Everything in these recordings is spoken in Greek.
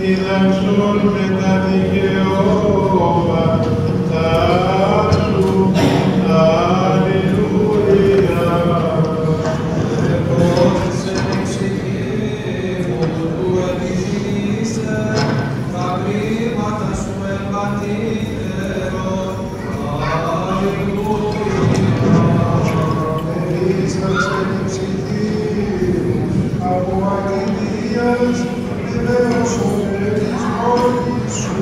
φυλαξούν με τα δικαιώματα σου. Αλληλούια. Επόμενησε την ψυχή μου που επιζήσε, τα κρίματα σου εμπατήρω. Αλληλούια. Περίσταξε την ψυχή μου από αγγελίας, ελέωσον της πόλης σου.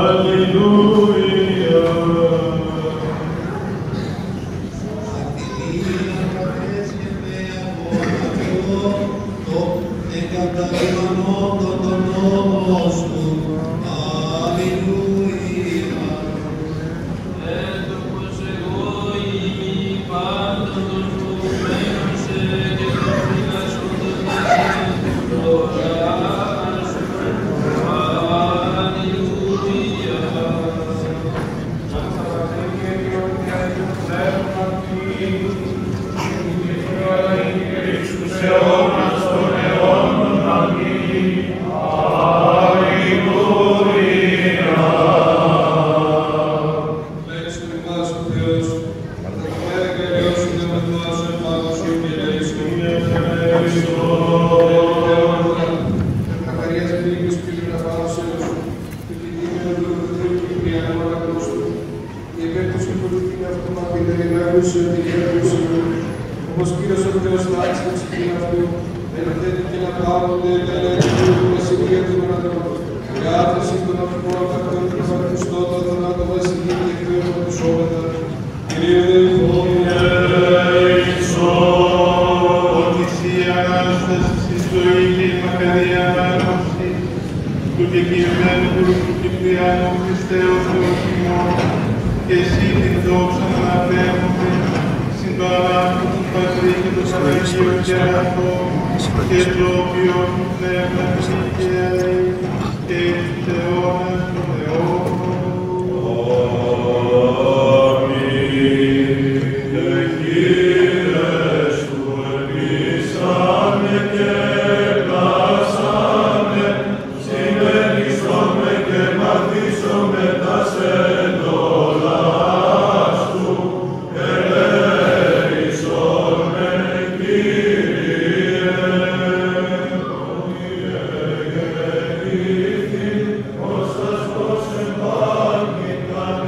Αλληλούια.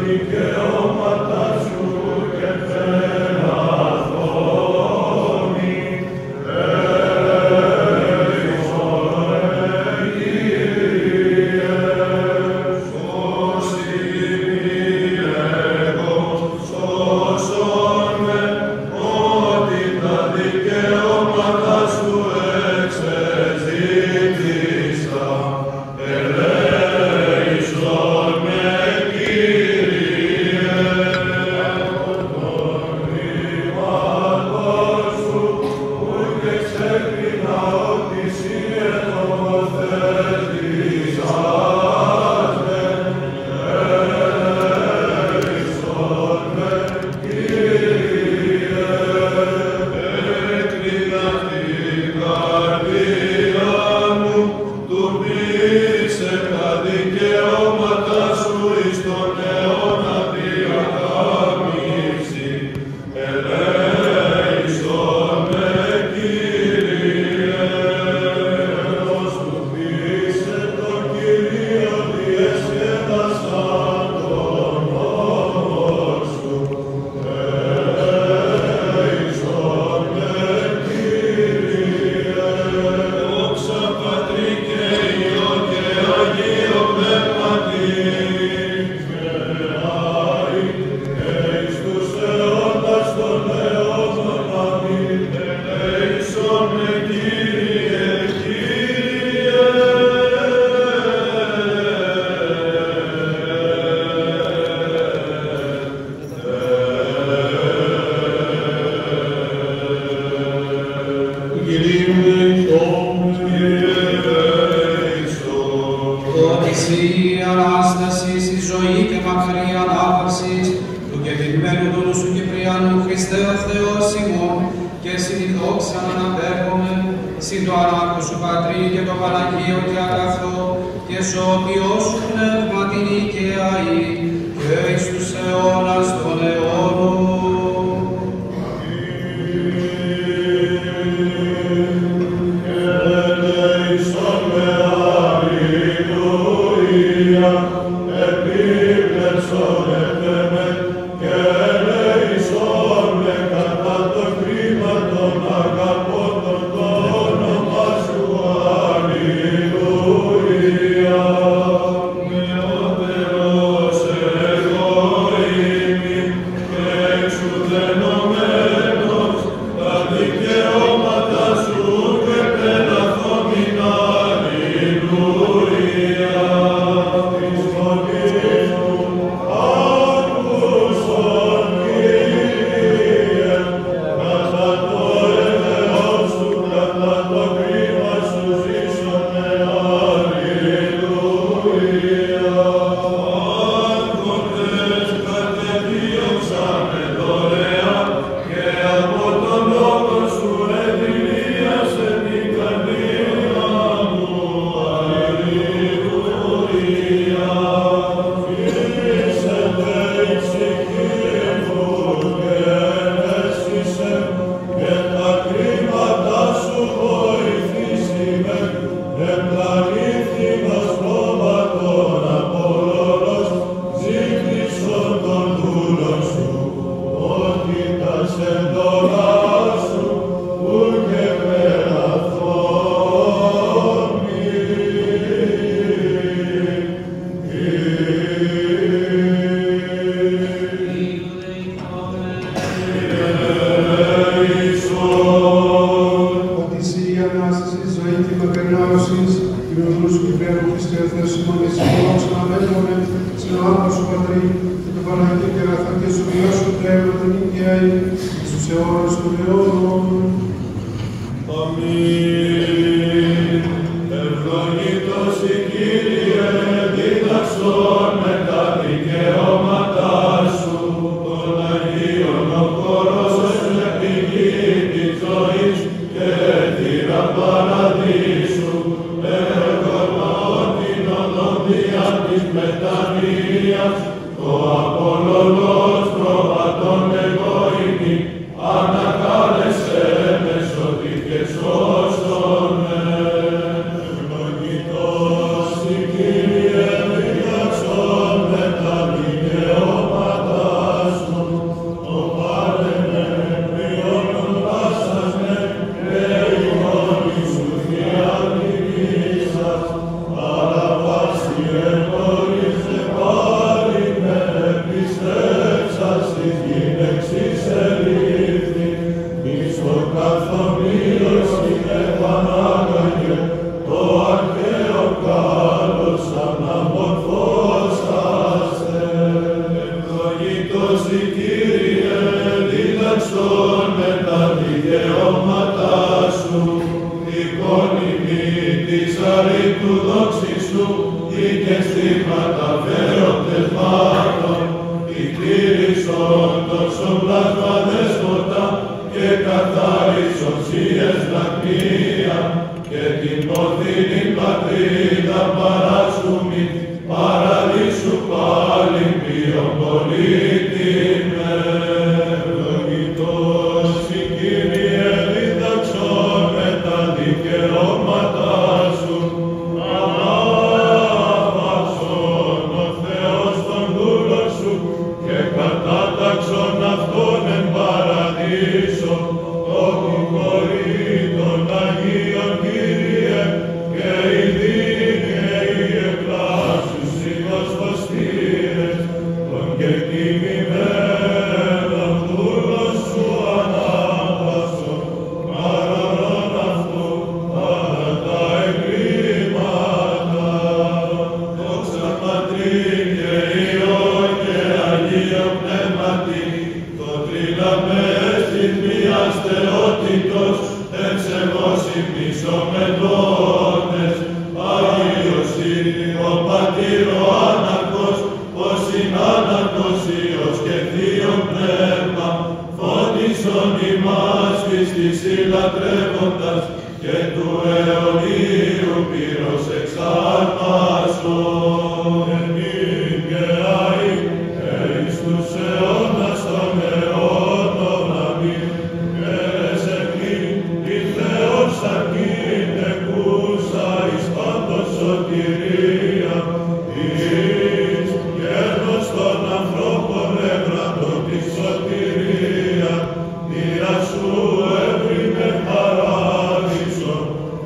Δικαιώματα δόξα αναπέχομαι, συν το αράκο σου Πατρί και το Παναγίο και αγαθό, και σώπιος σου πνεύμα την οικαιαή, και εις τους αιώνας των αιώνων. Αγίων Κύριε, και η δύνη λατρεύοντας και του αιωνίου πύρος εξάρμασον. Εμήν και αεί, εις τους αιώνας των αιώνων, αμήν. Εσεκήν, η Θεός αρκήν εκούσα εις πάντως σωτηρία, εις κέρδος των ανθρώπων ευραντών τη σωτηρία, μοίρα σου έβρινε παράδεισο,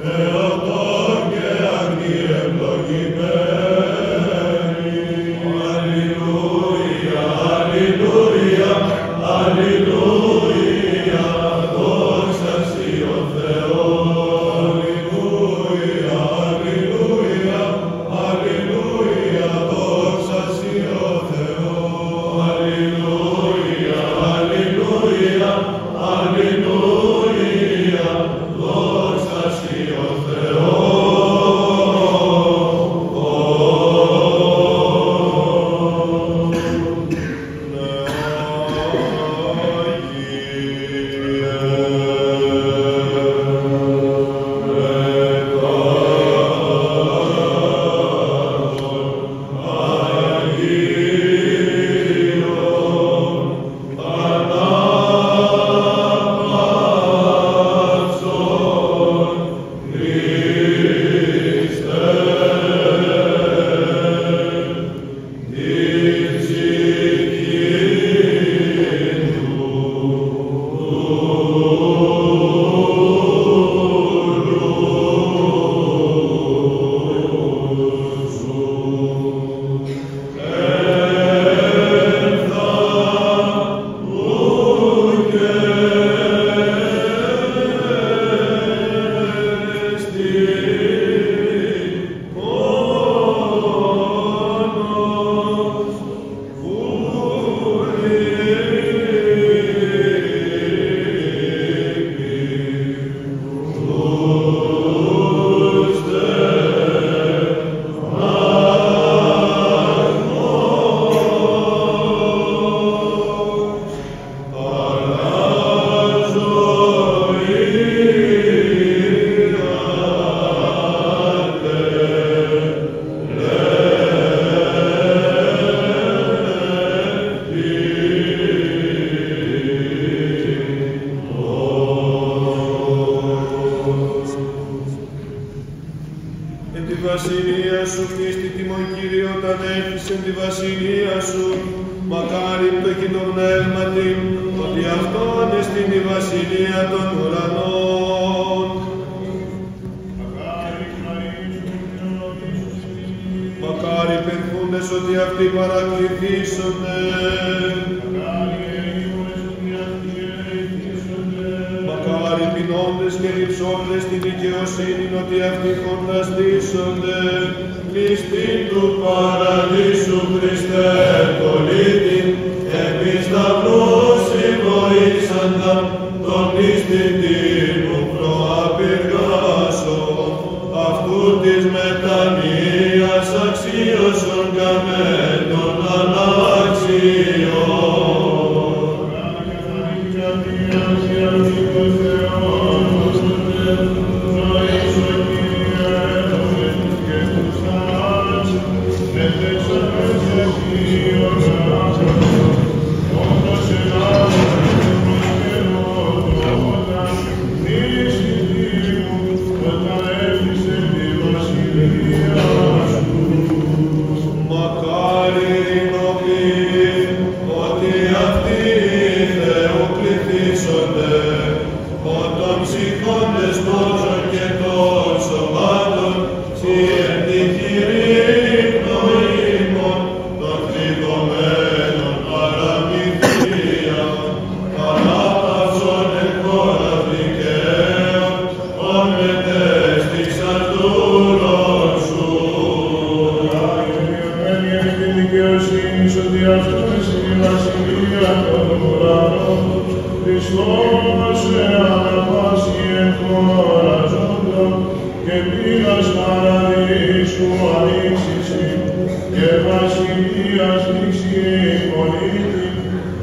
Θεοτόν και αγνή ευλογημένη. Αλληλούια, αλληλούια, αλληλούια, δόξα σοι ο Θεός. Αλληλούια, αλληλούια, αλληλούια, δόξα σοι ο Θεός. Αλληλούια, αλληλούια, αλληλούια, δόξα σοι ο βασιλεία σου, πίστη τιμών Κύριε, όταν έρθεις εν τη βασιλεία σου, μακάρι πτωχή το πνεύματι, ότι αυτόν εστιν η βασιλεία των ουρανών. Μακάρι περφούντες ότι αυτοί παρακληθήσονται. Μακάρι πεινώντες και ρυψώντες την δικαιοσύνη, ότι αυτοί χορταστήσονται. Χριστή του παραδείσου Χριστέ πολίτη, εμείς τα πλούσι βοήσαντα, τον πίστητη μου προαπηργάσω, αυτού της μετανοίας αξίωσον καμένων ανάξιων.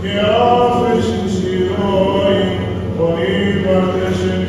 και άφεσης η ροή, ο ύπαρτες εν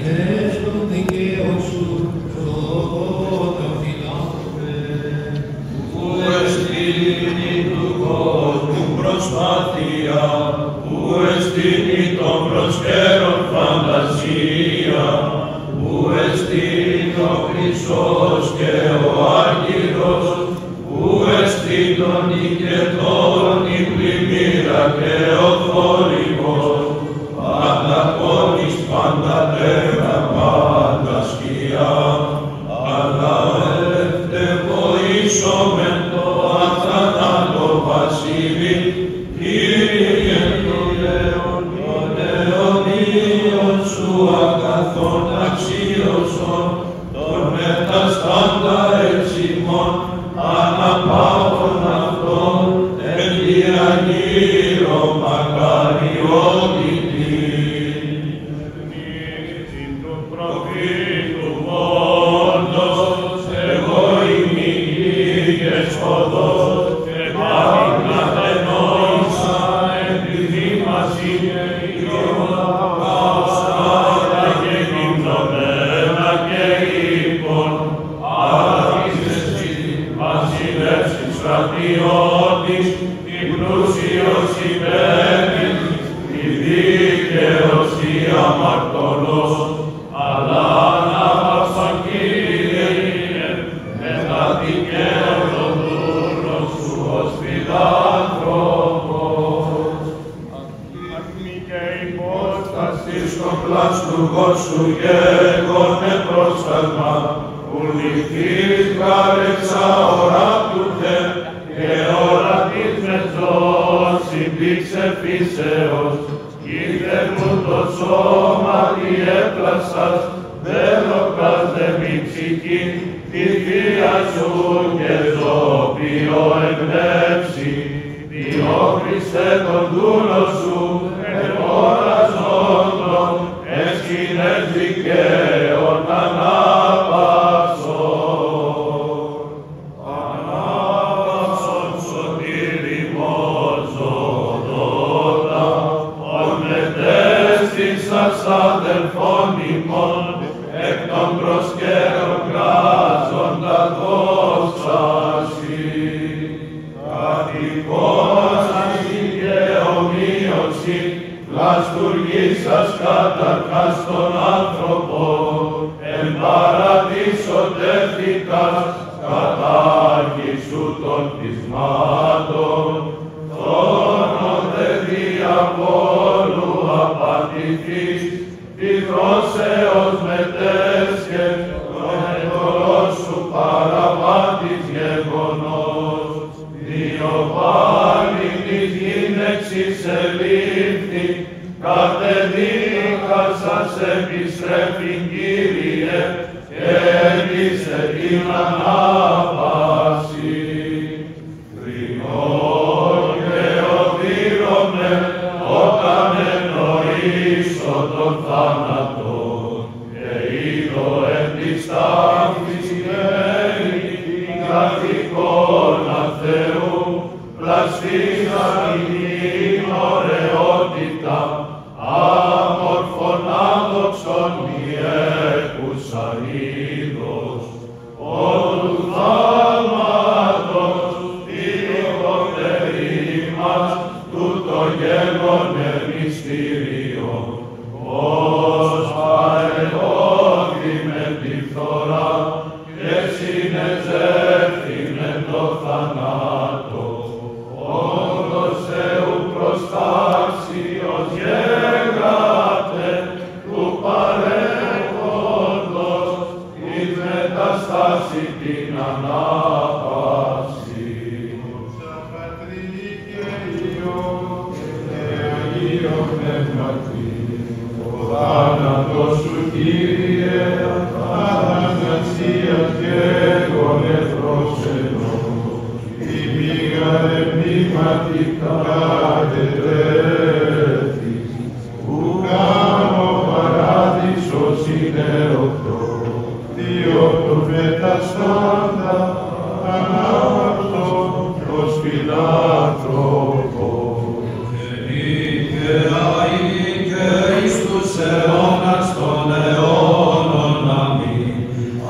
Esto ευλογήσομεν το αθάνατο βασίλη, Κύριε των αιωνίων σου αγαθών αξίωσον, των μεταστάντα εξημών, αναπαύων αυτών, εν τυραννήρο μακαριότητη. Νύχτη του προφήτου μόντος, εγώ είμαι ήγες οδός, και πάγινα ενόησα, επειδή μας είναι ιδιωτάσα, και γυμνωμένα και ύπων, βασιλεύς της στρατιώτης, η πλούσιος υπέρης, η δίκαιος η αμαρτωλός, αλλά ανάπαυσαν Κύριε, μετά δικαίω τον δούλον σου ως φιλάνθρωπος. Ακμή και υπόσταση στο πλαστουργό σου γέγονε πρόσταγμα, που λυθείς γάρεξα οράτουτε, και ορατής μεζός συμπήξε φύσεως, είδε μου το σώμα τι έπλασας, δέλοκας δε μη ψυχή, τη θεία σου και ζώπιο εμπνεύσει, διόχρισε τον δούλο σου, εγοραζόντων, έσκηνες δικαίων ανάπαυσον. Ανάπαυσον σωτήριμον ζωντώτα, ον μετέστησας αδελφών ημών, εκ των προσκέρων κράζοντα δόξαση. Κατοικώσασι και ομοίωση, πλαστουργήσας καταρχάς των άνθρωπων, εν παραδείσο τεύθηκας, κατάρχησου των πεισμάτων, τόνο δε διαβόλου απατηθείς, πυθρώσεως μετέσχε, τον εντολός σου παραβάτης γεγονός, δύο πάλι της γύνεξης ελήφθη, κατεδίκασας επιστρέφην Κύριε, και έλυσε την ανάπαυση. Κρινόν και οδύρωμε, όταν εννοήσω τον θάνατον, και είδω εν της τάφης γέρη, την καθηκόνα Θεού, πλαστήσαν την ωραιότητα, άμορφον άδοξον διέκουσα είδος, όλου θαύματος διοκτερή μας, τούτο γέγονε μυστήριο, ως παρελώθη με τη φθορά και συνεζεύθη με το θανάτο, όντως Θεού προστάξιος γέγατε, του παρέχοντος εις μεταστάση την ανάπαυση. Πατρί και Υιό και Αγίο Πνεύματι, Ο θάνατος σου, Κύριε, Αθανασίας γέγονε πρόσενος, η μήγαρε πνευματικά κατετέθης, ου γάμο παράδεισος είναι οχτώ, δύο του μεταστάντα ανάπαυσον ως φιλάνθρωπο. αιώνας των αιώνων, αμήν.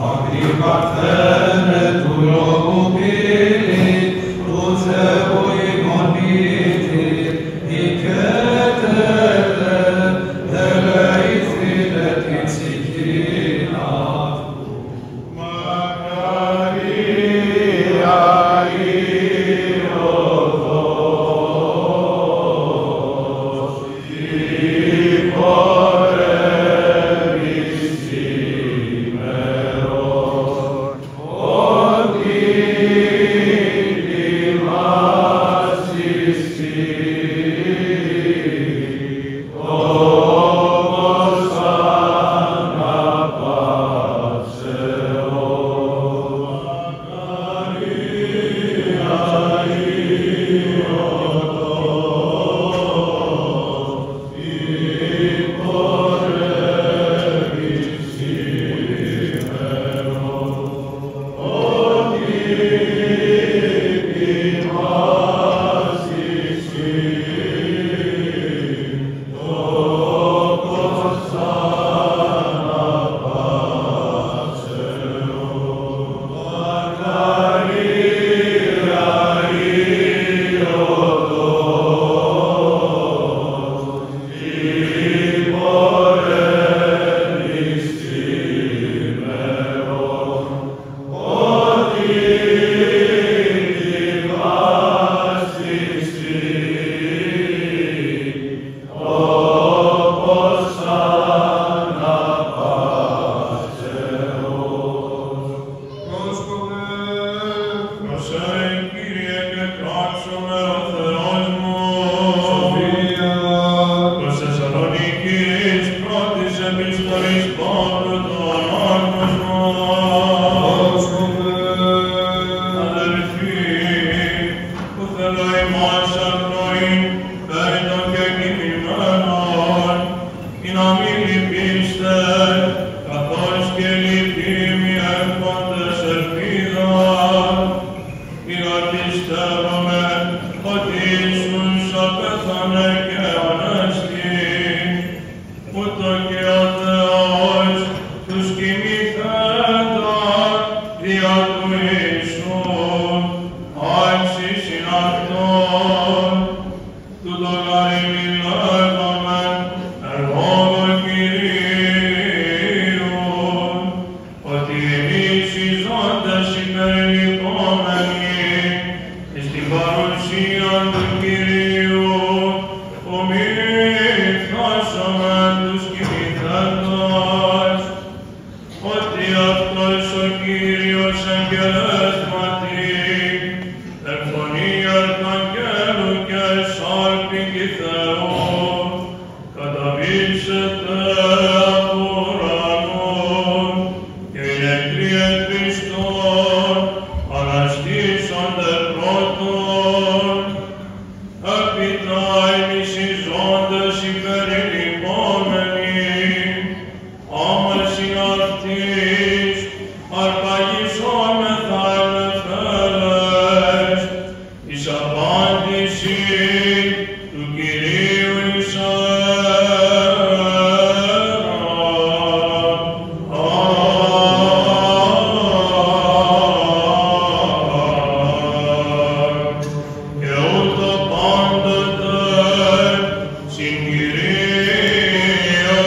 Αγρή παρθένε του λόγου πύλη, του Θεού ημονίτη, οικέτετε, ελεηθείτε την ψυχήν αυτού. Μακαρία Υιός εις την παρουσίαν του Κυρίου, ομοιφθάσομεν τους κοιμηθέντας, ότι αυτός ο Κύριος εγγελέσματι, εν φωνή αρχαγγέλου και σάλπιν και Θεού, καταβήσεται από ουρανόν και οι νεκροί εν Χριστόν αναστήσονται πρώτον, έπειτα εμείς οι ζώντες υπερηλυπόμενοι, άμεση αυτής αρπαγισόμεθα εν εφέλες, εις απάντηση του Κυρίου εις και ούτω πάντοτε συν Κυρίω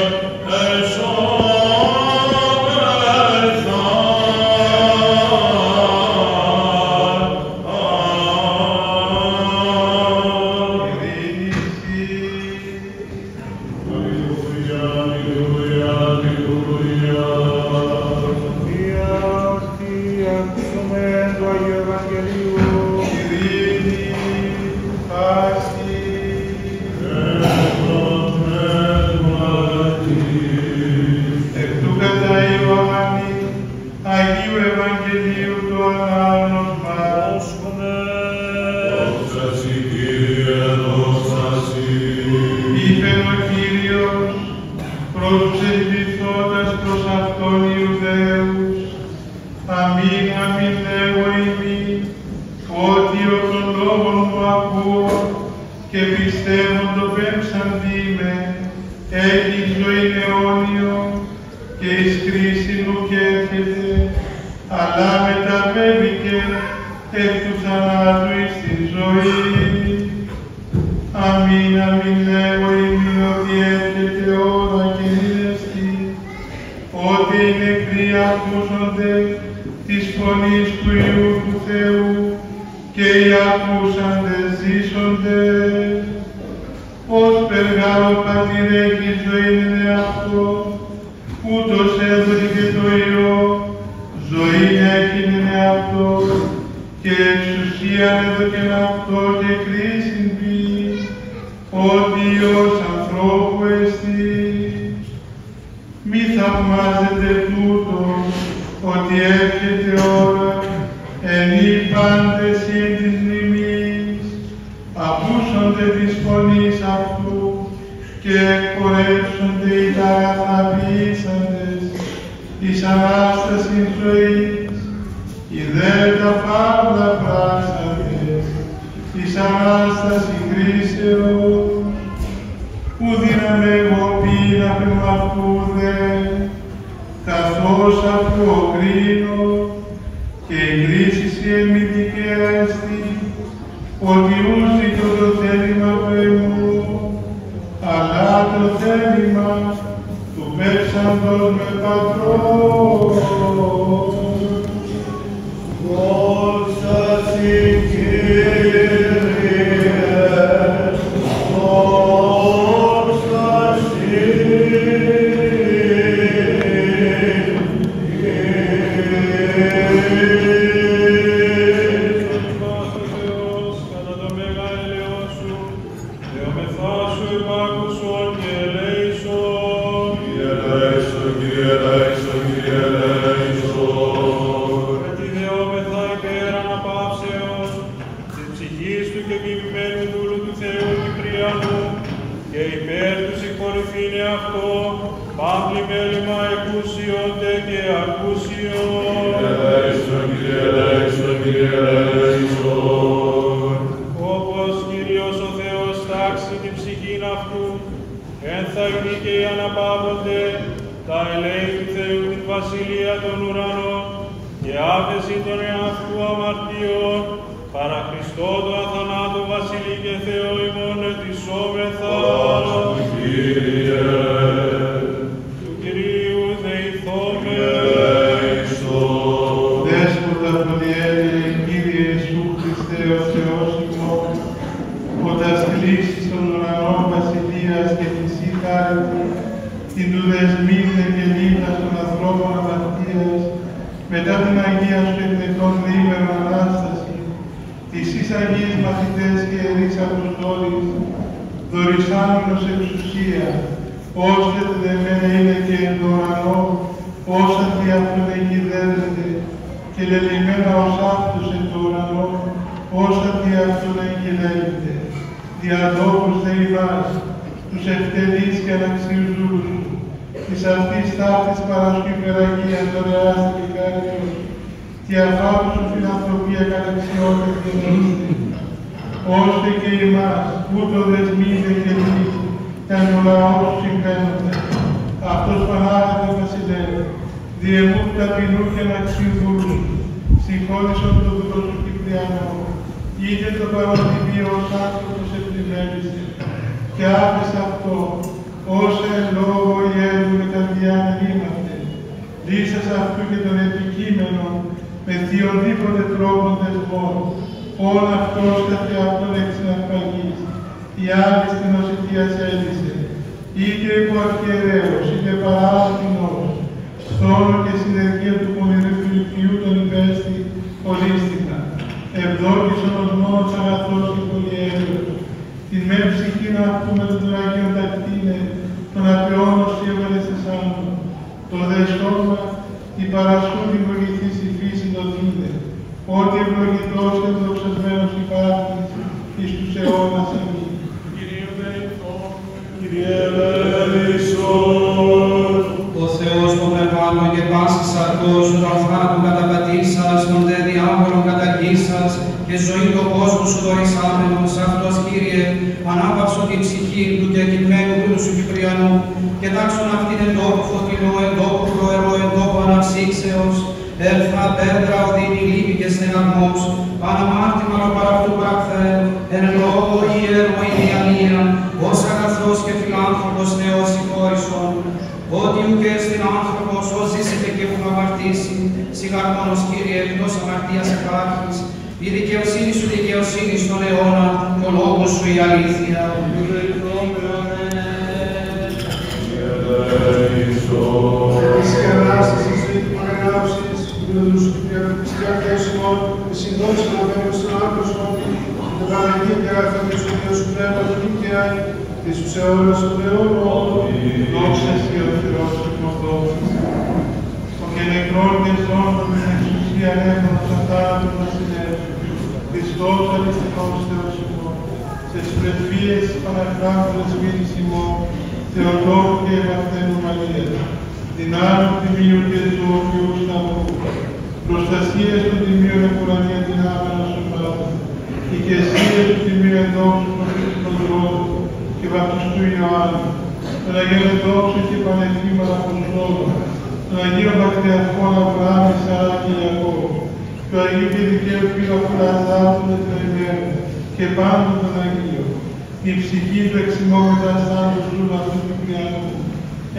Εκ του κατά Ιωάννη, Αγίου Ευαγγελίου του ανάγνωσμα. Είπεν ο Κύριος προς τους ελπιθώντας προς Αυτόν Ιουδαίους, αμήν αμήν λέγω ημί, ότι ο των λόγων που ακούω και πιστεύω το πέμψαντι είμαι, έχει ζωή αιώνιο και εις κρίσιν ουκ έρχεται, αλλά μεταβέβηκε εκ του θανάτου εις την ζωή. Αμήν, αμήν λέγω ημί, ότι έρχεται ώρα και ήλεστη, ότι οι νεκροί ακούσονται της φωνής του Υιού του Θεού και οι ακούσαντες ζήσονται. Ως περγάρο πατήρ έχει ζωή εν εαυτό, ούτως έδωκε το Υιό, ζωή έχει εν εαυτό, και εξουσίαν έδωκεν αυτό και κρίσιν πει, ότι Υιός ανθρώπου εστί. Μη θαυμάζετε τούτο, ότι έρχεται ώρα, εν οι πάντες εν της μνημής, ακούσονται της φωνής αυτού και εκπορεύσονται οι τα αγαθοποιήσαντες εις Ανάστασιν ζωής, οι δε τα φαύλα πράξαντες εις Ανάσταση κρίσεως, που δύναμαι εγώ πείνα πνευματού δε, καθώς αυτού ο κρίνω, και η κρίση εν μη δικαία εστί, ότι ούσικο το θέλημα του εμού, αλλά το θέλημα του πέψαντος με πατρός. Δόξα σοι Κύριε, δόξα σοι Όπως Κύριος ο Θεός τάξει την ψυχήν αυτού, εν θα είναι και οι αναπαύονται τα ελέη του Θεού την βασιλεία των ουρανών και άφεση των εαυτού αμαρτιών, παρά Χριστό το αθανάτου βασιλεί και Θεό ημών ετισόμεθα. Του Κυρίου δεηθώμε. Δέσποτα πολυέλη μετά την Αγία σου εκνεκρών διήμερον Ανάσταση, τις εις Αγίες μαθητές και ιερείς Αποστόλης, δωρησάμενος εξουσία, ώστε τεδεμένα είναι και εν το ουρανό, όσα δι' αυτόν εγκυδεύεται, και λελειμμένα ως αυτός εν το ουρανό, όσα δι' αυτόν εγκυδεύεται. Διαδόχους δε ημάς, τους ευτελείς και αναξίους δούλους σου, της αυτής ταύτης Παρασκευή υπεραγία δωρεάς και χάριτος, και αφάτου σου φιλανθρωπία καταξιότητα και νόστε, ώστε και ημάς, ούτω δεσμείτε και εμείς, καν ο λαός σου συμβαίνονται. Αυτός Πανάγαθε βασιλεύει, διεμού ταπεινού και αναξίου δούλου, συγχώρησον το δούλο σου Κυπριανό, είτε το παροτιμίο ως άνθρωπος επιμένησε, και άφησε αυτό, όσα εν λόγω ιέρου με τα διάνα είμαστε, λύσας αυτού και των επικείμενων, με διοδήποτε τρόπον δεσμών, όν αυτός καθε αυτόν εξυναρπαγής, η άλλη στην οσιτίας έλυσε, είτε υπό αρχιερέως, είτε παράστηνος, στόλο και συνεργεία του πονηρού Φιλιππιού τον υπέστη ολίστηκαν. Ευδόκησον ως μόνος αγαθός και πολυέλεος, την με ψυχήν αυτού με τον Αγίον τακτίνε, τον απεώνος έβαλες εσάνου, το δε σώμα, την παρασκού την βοηθής η φύση το δίνε, ότι ευλογητός και δοξασμένος υπάρχεις εις τους αιώνας αμήν. Κύριε ελέησον. Ο Θεός των Ευάλων και πάσης σαρκός του αφράτου καταπατήσας, των δε διάβολων καταγγίσας και ζωή το κόσμο σου δωρησάμενος, αυτός Κύριε, ανάπαυσον την ψυχή του και κειμένου δούλου σου Κυπριανού και τάξον αυτήν εν τόπου φωτεινό, εν τόπου προερό, εν τόπου αναψύξεως, έλφα, πέτρα, οδύνη, λύπη και στεναγμός, παναμάρτημαλο παρά αυτού πραχθέ, εν λόγω ιερό η διανία, ως αγαθός και φιλάνθρωπος Θεός συγχώρησον, ότι ουκ έστιν άνθρωπος, ως ζήσετε και που αμαρτήσει, σιγαρμόνος Κύριε, εκτός αμαρτίας υπάρχεις, η δικαιοσύνη σου δικαιοσύνη στον αιώνα, και ο λόγος σου η αλήθεια. Της Ανάστασης του Αγνάουσης, της Κυριακής ημών, της συνδόξης να βαίνουν στον άνθρωπο, την Παναγία και αγαθόν σου Θεός σου πνεύμα του νίκαια, της τους αιώνας του αιώνων, δόξα εσύ ο Θεός του Μοδόξης. Ο και νεκρών και ζών με την εξουσία ανέφωνος αθάνατον βασιλεύσου, Χριστός αληθινός Θεός ημών, στις πρεσβείες Παναχράντρας μήνης ημών, Θεοτόκου και Ευαθένου Μαρίας, δυνάμουν τιμίου και ζωοποιού σταυρού, προστασίες του τιμίου εκουρανία δυνάμενα σωμάτων, οικεσίες του τιμίου ενδόξου προφήτου Ρόδου και βαπτιστού Ιωάννου, των Αγίων ενδόξου και πανεκκλήμων Αποστόλων, των Αγίων Πατριαρχών Αβραάμ, Ισαάκ και Ιακώβ, του Αγίου και Δικαίου Φίλου Λαζάρου τετραημένου και πάντων των Αγίων, η ψυχή του εξημόμετα στάντος του αυτού του Κυπριανού,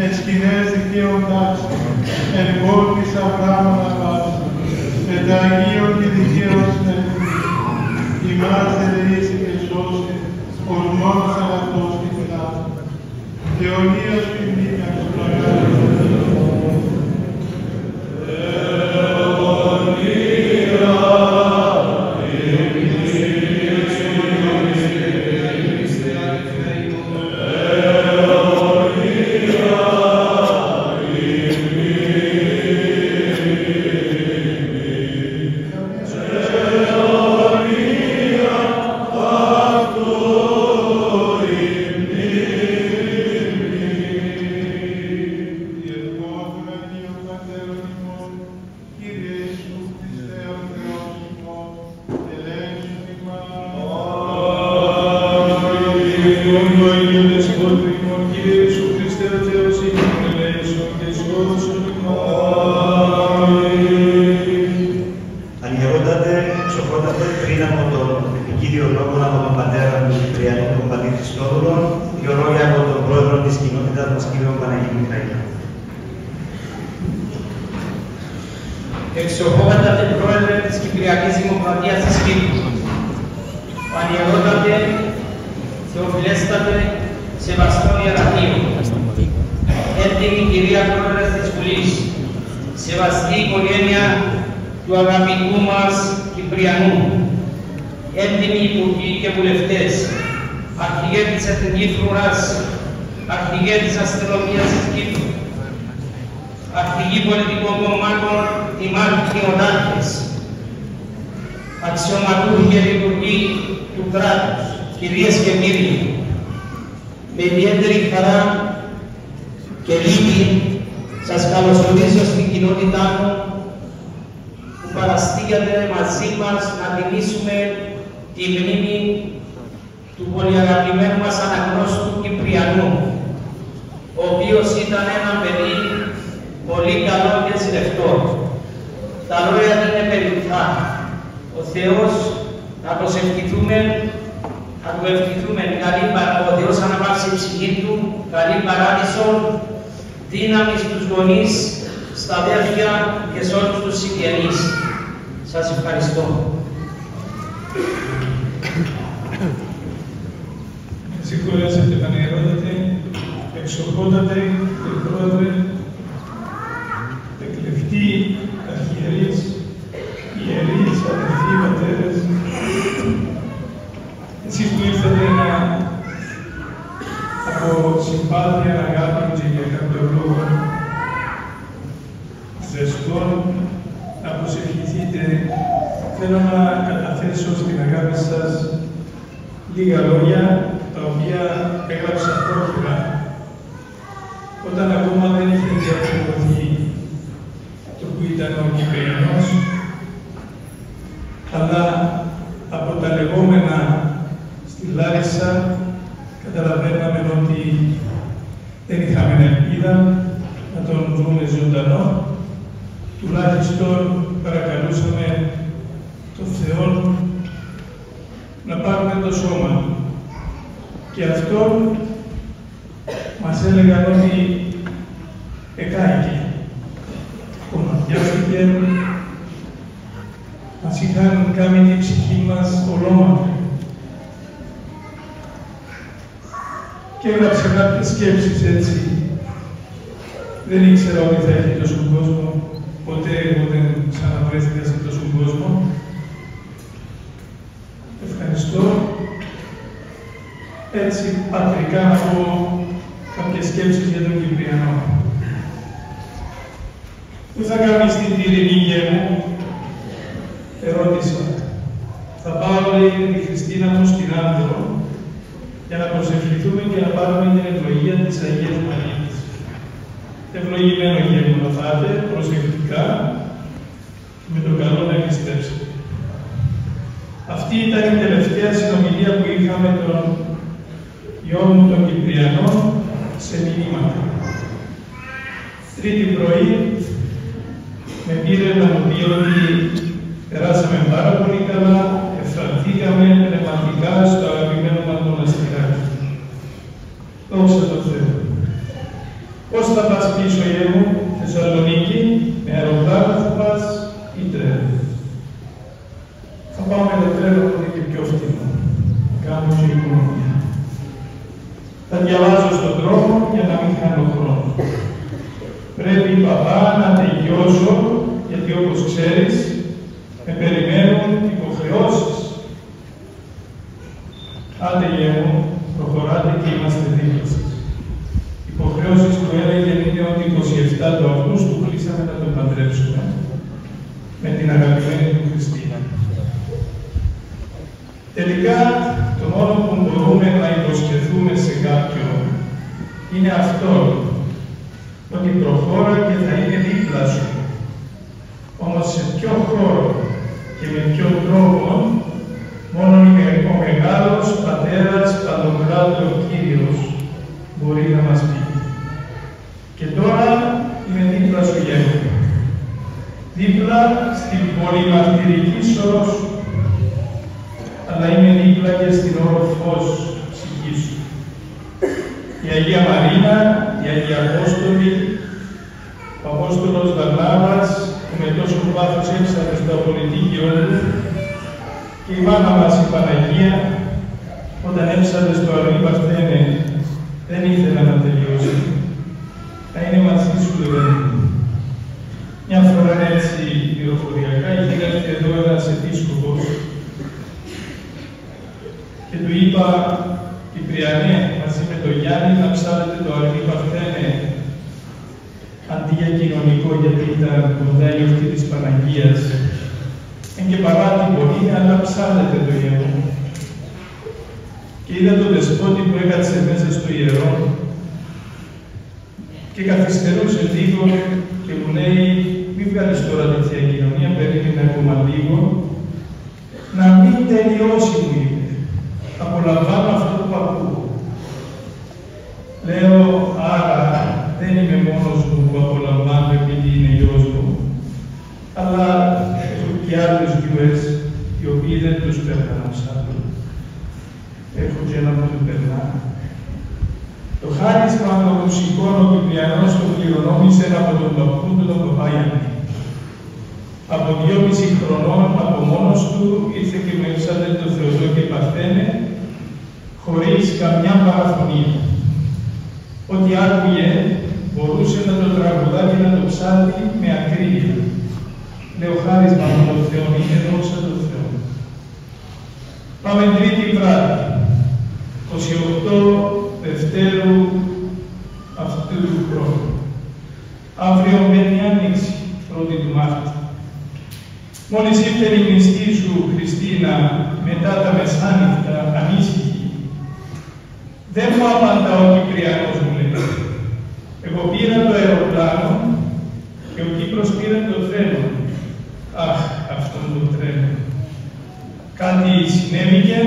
εν σκηνές δικαίων τάξεων, εν βόλτης Αβραάμ αναπάψεων, με τα Αγίων και δικαίων συνεργείς, ημάς ελεήσει και σώσει, ως μόνος αγαθός και φιλάνθρωπος. Θεωνία σου η μνήμη Εξοχότατε Πρόεδρε της Κυπριακής Δημοκρατίας της Κύπρου, Πανιερότατε, Θεοφιλέστατε, Σεβαστό Ιερατείο, έντιμη κυρία Πρόεδρε της Βουλής, σεβαστή οικογένεια του αγαπητού μας Κυπριανού, έντιμοι υπουργοί και βουλευτές, αρχηγέ της Εθνικής Φρουράς, αρχηγέ της Αστυνομίας της Κύπρου, αρχηγοί πολιτικών κομμάτων, τιμάρχοι και οντάρχες, αξιωματούχοι και λειτουργοί του κράτους, κυρίες και κύριοι, με ιδιαίτερη χαρά και λύπη σας καλωσορίζω στην κοινότητά μου που παραστήκατε μαζί μας να τιμήσουμε τη μνήμη του πολυαγαπημένου μας αναγνώστου Κυπριανού, ο οποίος ήταν ένα παιδί πολύ καλό και ζηλευτό. Τα λόγια του είναι περιττά. Ο Θεός να προσευχηθούμε, να του ευχηθούμε ο Θεός αναπαύσει η ψυχή του, καλή παράδεισο, δύναμη στους γονείς, στα αδέρφια και σε όλους τους συγγενείς. Σας ευχαριστώ. Συγχωρέσατε πανηγυρότατε, εξοχότατε, πρόεδρε, εκλευτοί, αρχιερείς, ιερείς, αδερφοί, πατέρες, εσείς που ήρθατε από συμπάθεια, αγάπη και για κάποιο λόγο ζεστών να προσευχηθείτε, θέλω να καταθέσω στην αγάπη σας λίγα λόγια τα οποία έγραψα πρόχειρα όταν ακόμα δεν είχε διατυπωθεί το που ήταν ο Κυπριανός, αλλά από τα λεγόμενα στη Λάρισα καταλαβαίναμε ότι δεν είχαμε ελπίδα να τον δούμε ζωντανό, τουλάχιστον παρακαλούσαμε τον Θεό να πάρουμε το σώμα του. Και αυτό μας έλεγαν ότι εκάγηκε, κομματιάστηκε, μας είχαν κάνει την ψυχή μας ολόματη. Και έγραψα κάποιες σκέψεις έτσι. Δεν ήξερα ότι θα έχει τόσο κόσμο, ποτέ εγώ δεν ξαναβρέθηκα σε τόσο κόσμο. Ευχαριστώ. Έτσι, πατρικά να πω κάποιες σκέψεις για τον Κυπριανό. Πού θα κάνεις την ειρηνική μου, ερώτησα. Θα πάω, λέει, τη Χριστίνα μου στην Άνδρο, για να προσευχηθούμε και να πάρουμε την ευλογία της Αγίας Μαρίας. Ευλογημένο γεύμα να φάτε, προσεκτικά, με το καλό να πιστέψετε. Αυτή ήταν η τελευταία συνομιλία που είχαμε τον γιο μου τον Κυπριανό σε μηνύματα. Τρίτη πρωί με πήρε να μου πει ότι περάσαμε πάρα πολύ καλά, ευθαρθήκαμε πνευματικά στο αγαπημένο μας μοναστηράκι. Δόξα τω Θεώ. Πώς θα πας πίσω, γε μου, Θεσσαλονίκη, με αεροπλάνο θα πας ή τρένο? Θα πάω με το τρένο που είναι και πιο φτηνό. Κάνω και οικονομία. Θα διαβάζω στον δρόμο για να μην χάνω χρόνο. Πρέπει, παπά, να τελειώσω, γιατί όπως ξέρεις, με περιμένουν υποχρεώσεις. Άντε, γε μου, προχωράτε και είμαστε δίπλα σας. Υποχρεώσεις που έλεγε είναι ότι 27 του Αυγούστου κλείσαμε να τον παντρέψουμε με την αγαπημένη του Χριστίνα. Τελικά, το μόνο που μπορούμε να υποσχεθούμε σε κάποιον είναι αυτό, ότι προχώρα και θα είναι δίπλα σου. Όμως σε ποιο χώρο και με ποιο τρόπο, μόνο ο μεγάλος πατέρας Παντοκράτου ο Κύριος μπορεί να μας πει. Και τώρα είμαι δίπλα σου, γέροντα. Δίπλα στην πολυμαρτυρική σωρό σου, αλλά είμαι δίπλα και στην όροφος ψυχή σου. Η Αγία Μαρίνα, η Αγία Απόστολη, ο Απόστολος Βαρνάβας, που με τόσο βάθος έξανε στο απολυτίκιο του, και η μάνα μας η Παναγία, όταν έψανε στο Αρνή Παρθένε, δεν ήθελα να τελειώσει. Θα είναι μαζί σου, λέγανε. Μια του είπα, Κυπριανέ, μαζί με τον Γιάννη, να ψάλετε το Αρνή Παρθένε, αντί για κοινωνικό, γιατί ήταν κοντά η γιορτή της Παναγίας. Εν και παράτυπο είναι, αλλά ψάλετε το ιερό. Και είδα τον δεσπότη που έκατσε μέσα στο ιερό και καθυστερούσε λίγο και μου λέει, μη βγάλεις τώρα τέτοια κοινωνία, περίμενα ακόμα λίγο, να μην τελειώσει, μου είπε. Απολαμβάνω αυτό που ακούω. Λέω, άρα δεν είμαι μόνος μου που απολαμβάνω επειδή είναι γιος μου, αλλά έχω και άλλους γιουές οι οποίοι δεν τους παίρναν ψάλουν. Έχω και ένα που του περνάνε. Το χάρισμα των μουσικών ο Κυπριανός το κληρονόμησε από τον παππού του τον Παπάγιαννη. Από 2,5 χρονών από μόνος του ήρθε και μου έψαλε το Θεοτό και Παρθένε χωρίς καμιά παραφωνία. Ό,τι άκουγε μπορούσε να το τραγουδά και να το ψάλει με ακρίβεια. Λέω χάρισμα από τον Θεό, είναι δόξα του Θεού. Πάμε Τρίτη βράδυ, 28 Δευτέρου αυτού του χρόνου. Αύριο μπαίνει Άνοιξη, 1η του Μάρτη. Μόλις ήρθε η μνηστή σου, Χριστίνα, μετά τα μεσάνυχτα, ανήσυχη. Δεν μου απαντά ο Κυπριανός, μου λέει. Εγώ πήρα το αεροπλάνο και ο Κύπρος πήρε το τρένο. Αχ, αυτό το τρένο. Κάτι συνέβηκε.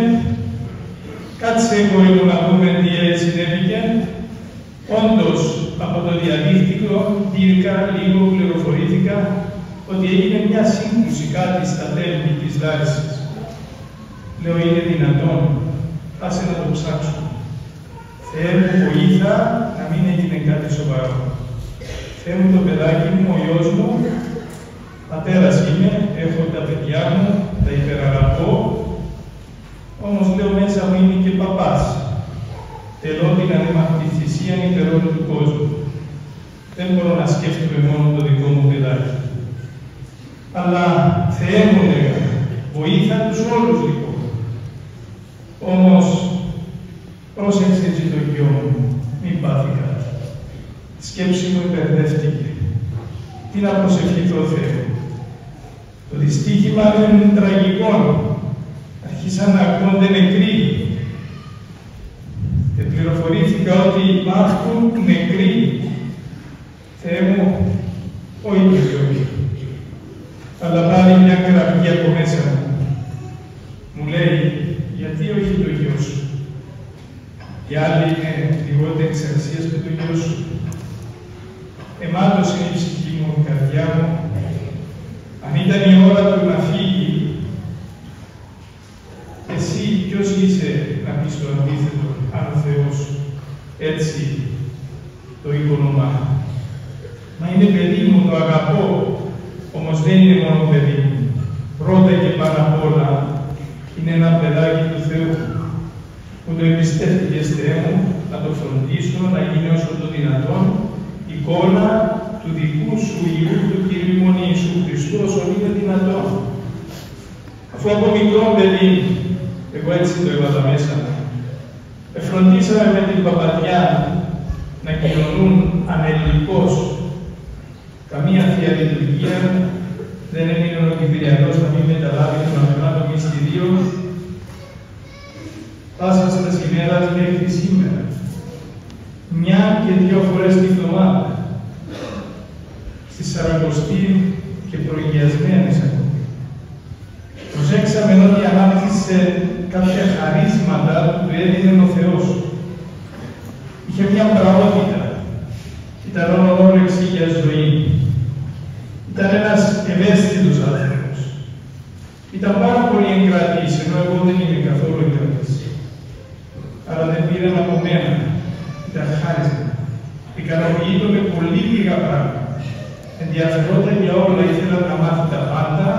Κάτσε μπορούμε να πούμε τι συνέβηκε. Όντως, από το διαδίκτυο πήρκα λίγο, πληροφορήθηκα ότι έγινε μια σύγκρουση κάτι στα τέλη της Λάρισσας. Λέω, είναι δυνατόν. Άσε να το ψάξουμε. Θεέ μου, βοήθα να μην έγινε κάτι σοβαρό. Θεέ μου, το παιδάκι μου, ο γιος μου, πατέρας είμαι, έχω τα παιδιά μου, τα υπεραγαπώ, όμως λέω μέσα μου είναι και παπάς. Τελώ την ανέμαχτη θυσία υπερόλου του κόσμου. Δεν μπορώ να σκέφτομαι μόνο το δικό μου παιδάκι. Αλλά Θεέ μου, λέγα, βοήθα τους όλους λοιπόν. Όμως, πρόσεξε έτσι το γιο μου, μην πάθει κάτι. Η σκέψη μου υπερδεύτηκε. Τι να προσευχηθώ, Θεέ. Το δυστύχημα δεν είναι τραγικό. Άρχισαν να ακούνται νεκροί. Και πληροφορήθηκα ότι υπάρχουν νεκροί. Θεέ μου, όχι το γιο μου. Αλλά πάλι μια κραυγή από μέσα μου. Μου λέει, γιατί όχι το γιο σου. Οι άλλοι είναι λιγότερη εξαρτησία με το γιο σου. Εμάτωσε η ψυχή μου, η καρδιά μου. Αν ήταν η ώρα του να φύγει, εσύ ποιος είσαι να πεις το αντίθετο, αν ο Θεός έτσι το οικονομά. Μα είναι παιδί μου, το αγαπώ, όμως δεν είναι μόνο παιδί μου. Πρώτα και πάνω απ' όλα είναι ένα παιδάκι του Θεού, που το εμπιστεύτηκες, Θεέ μου, να το φροντίσω, να γίνει όσο το δυνατόν εικόνα του δικού σου Υιού, του Κυρίου Μονή Ιησού Χριστού, όσο είναι δυνατόν. Αφού από μικρό παιδί, εγώ έτσι το έβαλα μέσα μου, εφροντίσαμε με την παπαδιά να κοινωνούν ανελληνικώς. Καμία Θεία Λειτουργία δεν έμεινε ο Κυπριανός να μην μεταλάβει τον Αγνάτο Μυστηρίο πάσα στα ημέρας μέχρι σήμερα. Μια και 2 φορές τη βδομάδα. Στη Σαρακοστή και προηγιασμένες ακόμη. Προσέξαμε ότι ανάπτυξε κάποια χαρίσματα που έδινε ο Θεός. Είχε μια πραότητα. Ήταν όρεξη για ζωή. Ήταν ένας ευαίσθητος άνθρωπος. Ήταν πάρα πολύ εγκρατής, ενώ εγώ δεν είμαι καθόλου εγκρατής. Αλλά δεν πήραν από μένα. Ήταν χάρισμα. Ικανοποιείτο με πολύ λίγα πράγματα. Ενδιαφερόταν για όλα, ήθελα να μάθει τα πάντα,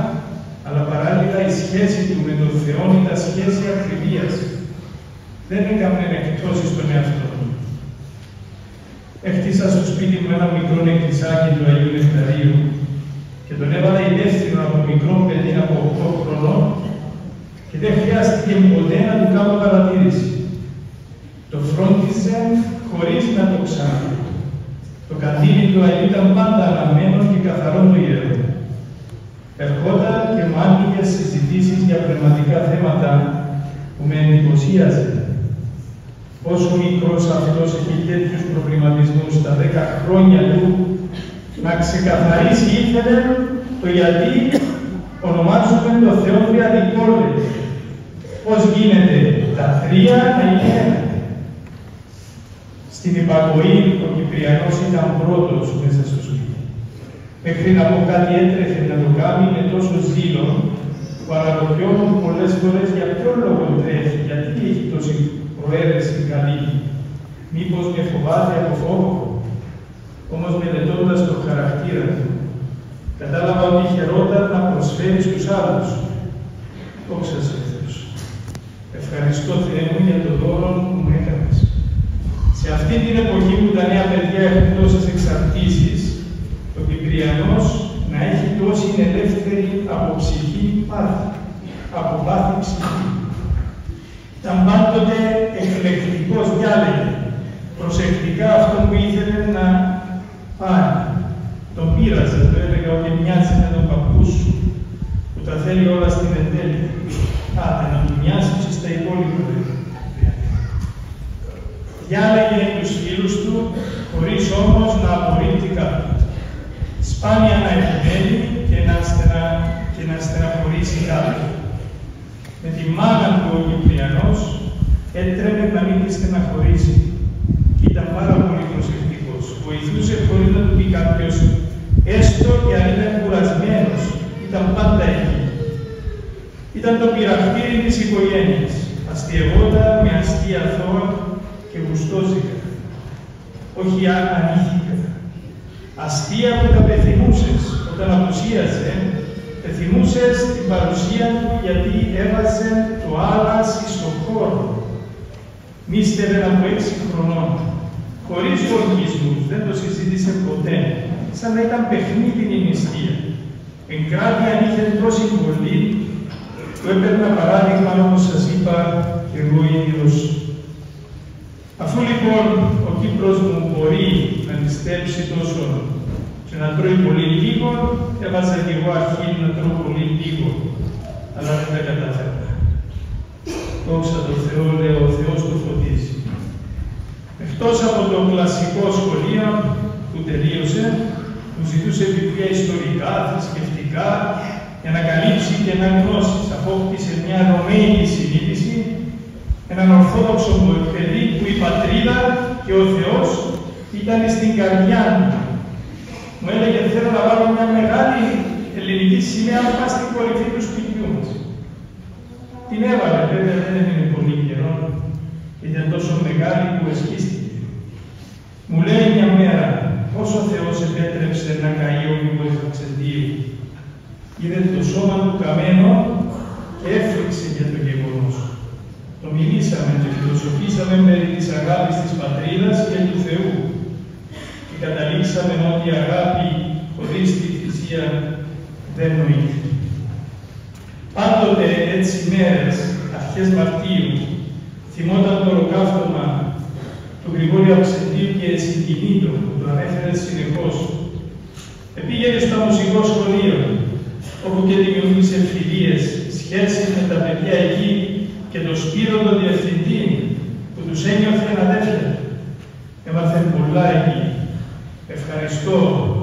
αλλά παράλληλα η σχέση του με τον Θεό ήταν σχέση ακριβίας. Δεν έκαμε εκτόσεις στον εαυτό του. Έχτισα στο σπίτι μου ένα μικρό εκκλησάκι του Αγίου Νεκταρίου και τον έβαλα υπεύθυνο από μικρό παιδί από 8 χρονών και και δεν χρειάστηκε ποτέ να του κάνω παρατήρηση. Το φρόντιζε χωρίς να το ξέρω. Το καντήλι του Αγίου ήταν πάντα αναμένο και καθαρό το ιερό. Ερχόταν και μου άνοιγε συζητήσεις για πνευματικά θέματα που με εντυπωσίαζε. Όσο μικρός αυτός έχει τέτοιους προβληματισμούς στα 10 χρόνια του, να ξεκαθαρίσει ήθελε το γιατί ονομάζουμε το Θεό τριαδικόλε. Πώς γίνεται τα τρία να είναι ένα. Στην υπακοή ο Κυπριανός ήταν πρώτος μέσα στο σπίτι. Μέχρι να πω κάτι έτρεχε να το κάνει με τόσο ζήλο, που αναρωτιόμουν πολλές φορές για ποιο λόγο τρέχει, γιατί έχει τόση προαίρεση καλή. Μήπως με φοβάται από φόβο. Όμως μελετώντας το χαρακτήρα του, κατάλαβα ότι χαιρόταν να προσφέρει στους άλλους. Δόξα σε Θεός. Ευχαριστώ Θεέ μου για το δώρο που μου έκανες. Σε αυτή την εποχή που τα νέα παιδιά έχουν τόσες εξαρτήσεις, ο Κυπριανός να έχει τόση ελεύθερη από ψυχή πάθη, από πάθη ψυχή. Ήταν πάντοτε εκλεκτικός, διάλεγε προσεκτικά αυτό που ήθελε να πάρει. Τον πείραζε, το έλεγα ότι μοιάζει με τον παππού σου, που τα θέλει όλα στην εντέλεια. Άτε να του μοιάσει και στα υπόλοιπα. Διάλεγε τους φίλους του, χωρίς όμως να απορρίπτει κάποιον. Σπάνια να επιμένει και να στεναχωρήσει κάποιον. Με τη μάνα του ο Κυπριανός έτρεπε να μην τη στεναχωρήσει. Ήταν πάρα πολύ προσεκτικός. Βοηθούσε χωρίς να του πει κάποιος, έστω και αν ήταν κουρασμένος, ήταν πάντα εκεί. Ήταν το πειραχτήρι της οικογένειας. Αστειευόταν με αστεία αθώα και γουστόζικα. Όχι ανήθικα. Αστεία που τα πεθυμούσες όταν απουσίαζε, πεθυμούσες την παρουσία του γιατί έβαζε το άλλαση στον χώρο. Μύστερε από 6 χρονών. Χωρίς οργισμούς, δεν το συζήτησε ποτέ. Σαν να ήταν παιχνίδι η νηστεία. Εν κράτη αν είχε τόση πολύ, του έπαιρνα παράδειγμα όπως σας είπα και εγώ ίδιος. Αφού λοιπόν ο Κύπρος μου μπορεί να νηστέψει τόσο και να τρώει πολύ λίγο, έβαζα και εγώ αρχή να τρώω πολύ λίγο, αλλά δεν τα κατάφερα. Δόξα τω Θεώ, λέω, ο Θεός το φωτίζει. Εκτός από το κλασικό σχολείο που τελείωσε, μου ζητούσε βιβλία ιστορικά, θρησκευτικά, για να καλύψει και να γνώσεις. Απόκτησε μια ρωμένη συνείδηση, έναν ορθόδοξο παιδί που η πατρίδα και ο Θεός ήταν στην καρδιά μου. Μου έλεγε θέλω να βάλω μια μεγάλη ελληνική σημαία πάνω στην κορυφή του σπιτιού μας. Την έβαλε, βέβαια δεν έμεινε πολύ καιρό, ήταν τόσο μεγάλη που εσχίστηκε. Μου λέει μια μέρα, πώς ο Θεός επέτρεψε να καεί ο Νίκος Αυξεντίου. Είδε το σώμα του καμένο και έφρυξε για το γεγονός. Το μιλήσαμε και φιλοσοφήσαμε περί της αγάπης της πατρίδας και του Θεού. Και καταλήξαμε ότι η αγάπη χωρίς τη θυσία δεν νοείται. Πάντοτε έτσι μέρες, αρχές Μαρτίου, θυμόταν το ολοκαύτωμα του Γρηγόρη Αυξεντίου και συγκινήτο που το ανέφερε συνεχώς. Επήγαινε στο μουσικό σχολείο, όπου και δημιούργησε φιλίες, σχέσεις με τα παιδιά εκεί και το Σπύρο τον διευθυντή, που τους ένιωθε αδέρφια. Έμαθε πολλά εκεί. Ευχαριστώ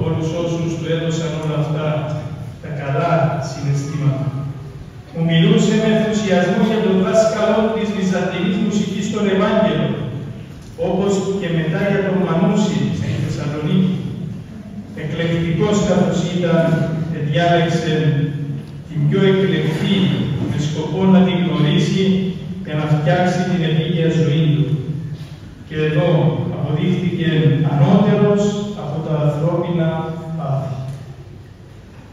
όλους όσους του έδωσαν όλα αυτά τα καλά συναισθήματα. Μου μιλούσε με ενθουσιασμό για τον δάσκαλο της βυζαντινής μουσικής στον Ευάγγελο, όπως και μετά για τον Μανούση στην Θεσσαλονίκη. Εκλεκτικός καθώς ήταν, διάλεξε την πιο εκλεκτή με σκοπό να την γνωρίσει και να φτιάξει την επίγεια ζωή του. Και εδώ αποδείχθηκε ανώτερος από τα ανθρώπινα πάθη.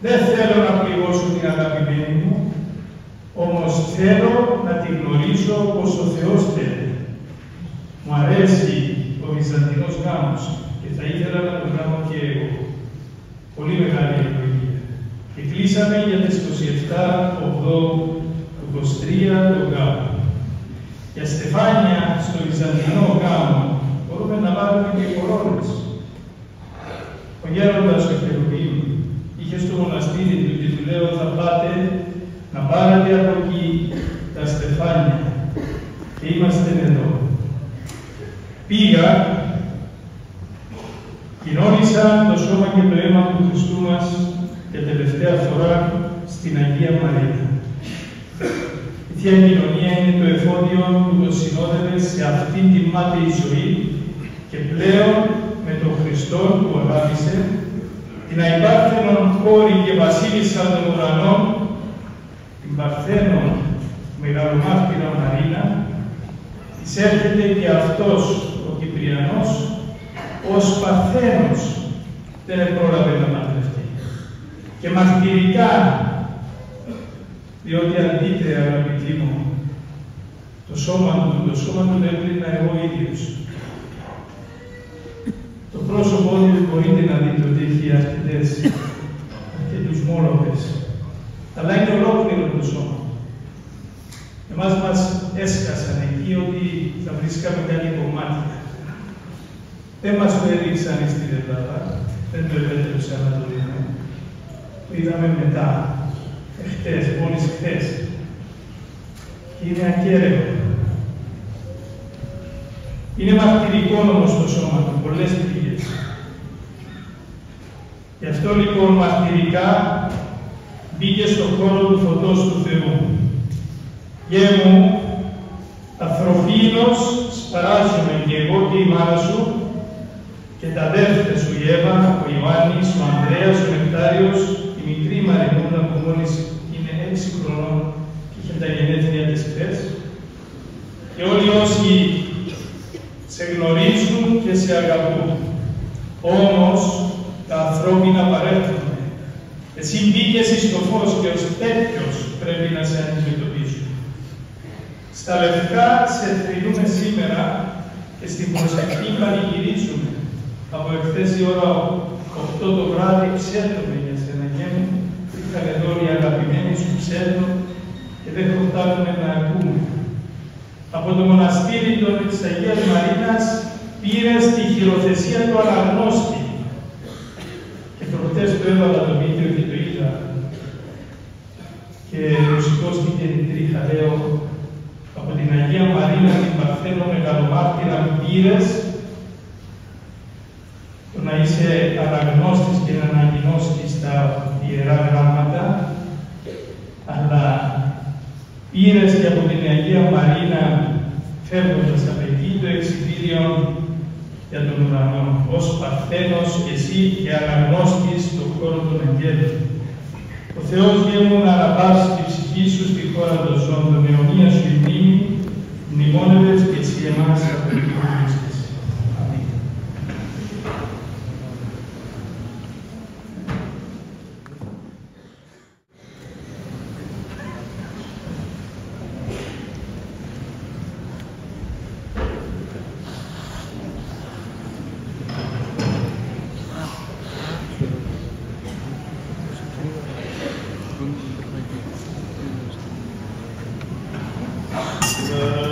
Δεν θέλω να πληγώσω την αγαπημένη μου, όμως θέλω να την γνωρίσω όπως ο Θεός θέλει. Μου αρέσει ο βυζαντινός γάμος και θα ήθελα να το κάνω και εγώ. Πολύ μεγάλη ευλογία. Και κλείσαμε για τις 27 Οκτώβρου του 23 το γάμο. Για στεφάνια στο Βυζαντινό γάμο μπορούμε να βάλουμε και κορώνες. Ο γέροντας ο Χερουβίμ είχε στο μοναστήρι του και του λέω θα πάτε να πάρετε από εκεί τα στεφάνια και είμαστε εδώ. Πήγα, κοινώνησα το σώμα και το αίμα του Χριστού μας για τελευταία φορά στην Αγία Μαρία. Η Θεία Κοινωνία είναι το εφόδιο που το συνόδευε σε αυτήν την μάταιη ζωή και πλέον με τον Χριστό που αγάπησε, την αϊπάρθενον κόρη και βασίλισσα των ουρανών, την παρθένον μεγαλομάρτυρα Μαρίνα, εισέρχεται και αυτός ο Κυπριανός ως παρθένος δεν πρόλαβε να παντρευτεί. Και μαρτυρικά, διότι αν δείτε αγαπητοί μου, το σώμα του δεν έπλυνα εγώ ίδιος. Το πρόσωπό του μπορείτε να δείτε ότι έχει αρκετούς μόλοπες, αλλά είναι ολόκληρο το σώμα. Εμάς μας έσκασαν εκεί ότι θα βρίσκαμε κάτι κομμάτια. Δεν μας το έδειξαν στην Ελλάδα, δεν το επέτρεψαν να το δούμε. Το είδαμε μετά, χτες, μόλις χτες. Και είναι ακέραιο. Είναι μαρτυρικό όμως το σώμα του, πολλές πηγές. Γι' αυτό λοιπόν μαρτυρικά μπήκε στον χώρο του φωτός του Θεού. Γε μου, αθροφήνος σπαράζομαι και εγώ και η μάνα σου και τα αδέρφια σου η Εύα, ο Ιωάννης, ο Ανδρέας, ο Νεκτάριος, η μικρή Μαρινούνα που μόλις είναι 6 χρονών και είχε τα γενέθλια της χθες, και όλοι όσοι σε γνωρίζουν και σε αγαπούν. Όμως τα ανθρώπινα παρέρχονται. Εσύ μπήκες στο φως και ως τέτοιος πρέπει να σε αντιμετωπίσουν. Στα λευκά σε θρηνούμε σήμερα και στην προσευχή πανηγυρίζουμε. Από εχθές η ώρα 8 το βράδυ ψέρνουμε για σένα και μου. Ήρθαν εδώ οι αγαπημένοι σου ψέρνουν και δεν χορτάζουμε να ακούμε. Από το μοναστήρι της Αγίας Μαρίνας πήρες τη χειροθεσία του αναγνώστη. Και προχτές το έβαλα το βίντεο και το είδα. Και μου σηκώστηκε την τρίχα, λέω, από την Αγία Μαρίνα την Παρθένο μεγαλομάρτυρα πήρες το να είσαι αναγνώστης και να αναγνώστης στα ιερά γράμματα, αλλά πήρες και από την Αγία Μαρίνα, φεύγοντας από εκεί, το εξυπήριο για τον ουρανό, ως Παρθένος και εσύ και αναγνώστης στον χώρο των αγγέλων. Ο Θεός γέμου να αναπαύσει τη ψυχή σου στη χώρα των ζώντων, αιωνία σου η μνήμη, μνημόνευες και εσύ εμάς από την Χριστής. Αμήν. Amen.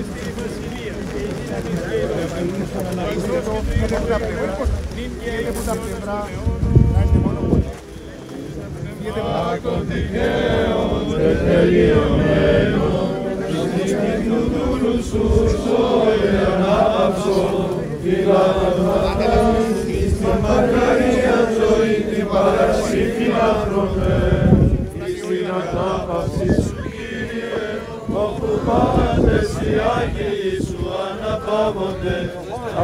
στη βασιλεία και η δύναμη και η Άκον τυχαίων και τελειωμένων, στην του δούλου σου ζωή ανάπαυσον, φυλάτων στην μακαρία ζωή την παρασύ φιλάνθρωπε, στην ανάπαυση σου Κύριε, όπου πάντες οι Άγιοι σου αναπαύονται,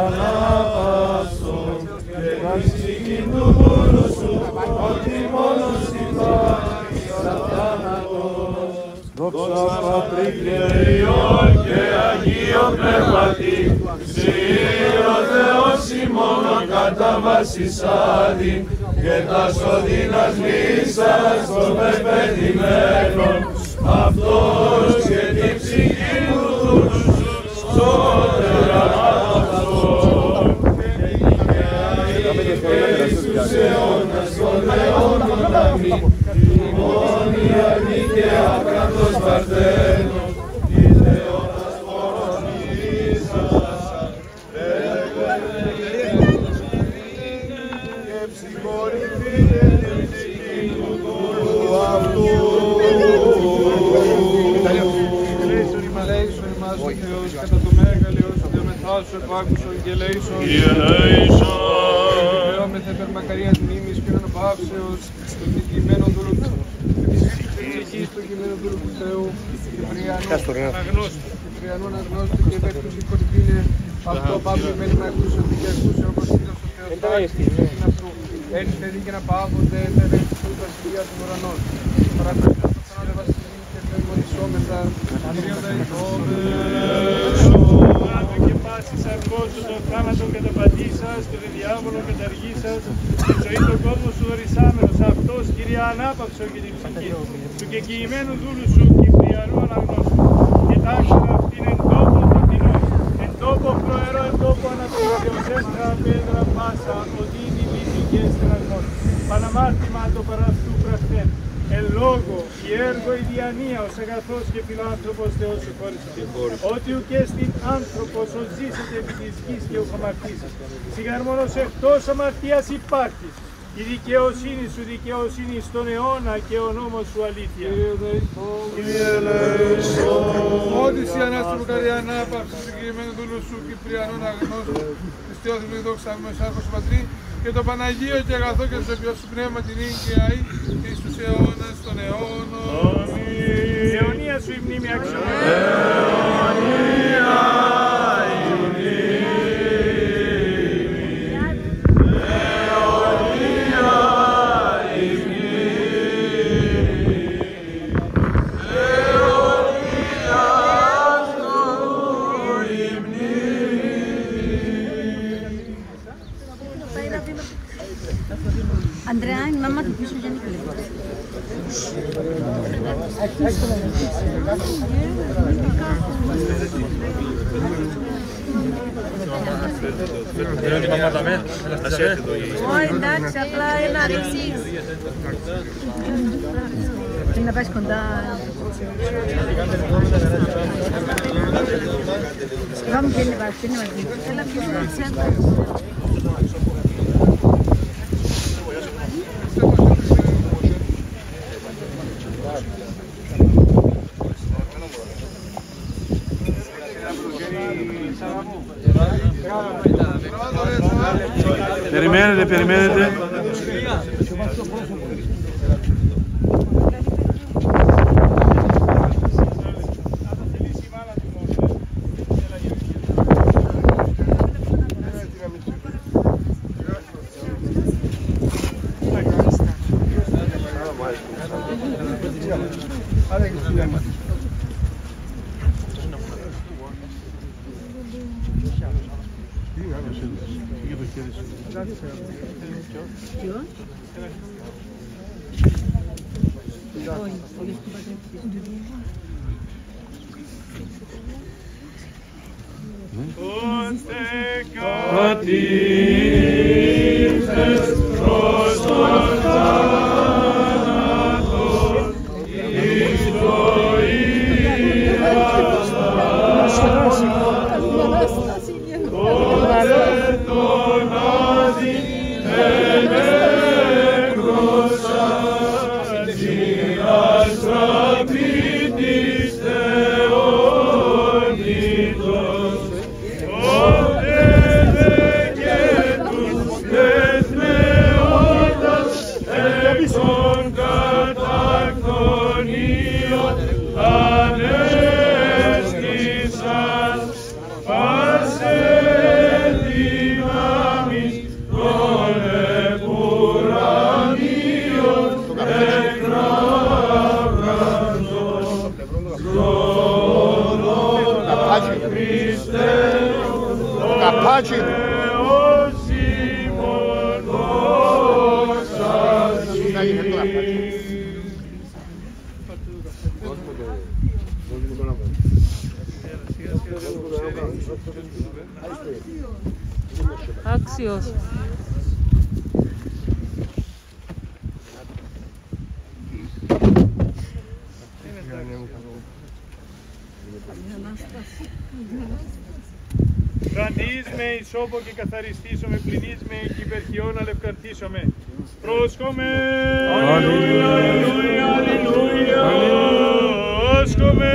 ανάπαυσον και την ψυχή του δούλου σου, ότι μόνος υπάρχει σαν θάνατος. Δόξα Πατρί και Υιόν και Αγίο Πνεύματι, Συ ο Θεός ημώνων κατά βασισάδη, και τα σωδίνας λύσας των πεπετημένων, αυτός και την ψυχή του δούλου σου, σώτερα ανάπαυσον. Και στους αιώνας των αιώνων αμήν, ημώνια νίκαια κράτος Παρθένος, εις Θεότας πόρος μυρίσας, και ψυχορυφείτε την ψυχή του δούλου αυτού. Ελέησον ημάς ο Θεός, κατά το μέγαλος του Θεομεθάσου επάκουσον και ελέησον. Δικαιώμεθα περ μακαρίας μνήμης και αναπαύσεως, στον νικημένο δούλου του ψυχής, στον κειμένο δούλου του Θεού, Κυπριανού αναγνώστη και επέκτους κορυφήνε, αυτό παύλη μένει με αυτούς αντικαιαστούς, όπως είδος ο Θεός τάξης, στην αυτού, έτσι παιδί και να παύονται, τα ευέκτους του βασιλεία των ουρανών. Παρακαλώ, θα βασιλεί και μεμονισόμεθα, Κύριον και πάσης αρκώσου των θάνατων καταπατήσας, του διάβολων καταργήσας, τη ζωή των κόσμων σου ορισάμενος, αυτός Κυρία ανάπαυσον και την ψυχή του κεκοιημένου δούλου σου Κυπριανού αναγνώστου, και τάξον αυτήν εν τόπο φωτεινό, εν τόπο προερό, εν τόπο αναπτύσσεως, έσχα πέδρα πάσα, οδύνη μύτη και στεναγμός, παναμάρτημα το παραυτού πραχθέν, εν λόγω, η έργο η διανία, ως αγαθός και φιλάνθρωπος Θεός συγχώρησε. Ότι ουκ στην άνθρωπος ως ζήσετε επί της γης και ουκ αμαρτήσας. Σιγαρμόνος εκτός αμαρτίας υπάρχει. Η δικαιοσύνη σου δικαιοσύνη στον αιώνα και ο νόμος σου αλήθεια. Κύριε ελέησον. Ότι η Ανάσταση καλή ανάπαυση του συγκεκριμένου δούλου σου Κυπριανού αναγνώστου, της Θεόθυμης δόξαμενος Άρχος Πατρί, και το Παναγίο και αγαθό και το Θεό σου πνεύμα την ίγκαια εις τους αιώνας των αιώνων. Αμήν. Αιωνία σου η μνήμη αξιωμένη. Andrea, mi mamma ti piace già Nicola. Θέλω τη μαμά τα με, Εντάξει, απλά ένα ρίξεις. Και να πας κοντά. Vamos que le va a hacer una vez. La fiesta del centro. Περιμένετε, περιμένετε. Κατήρθες προς τον θάνατο, εις το ήρας Καπάτσι. Άξιος. Φραντίς με ισόπο και καθαριστήσω με πληνείς με και υπερχιών αλευκαρτήσω με. Πρόσκομαι! Αλληλούια, αλληλούια, αλληλούια! Πρόσκομαι!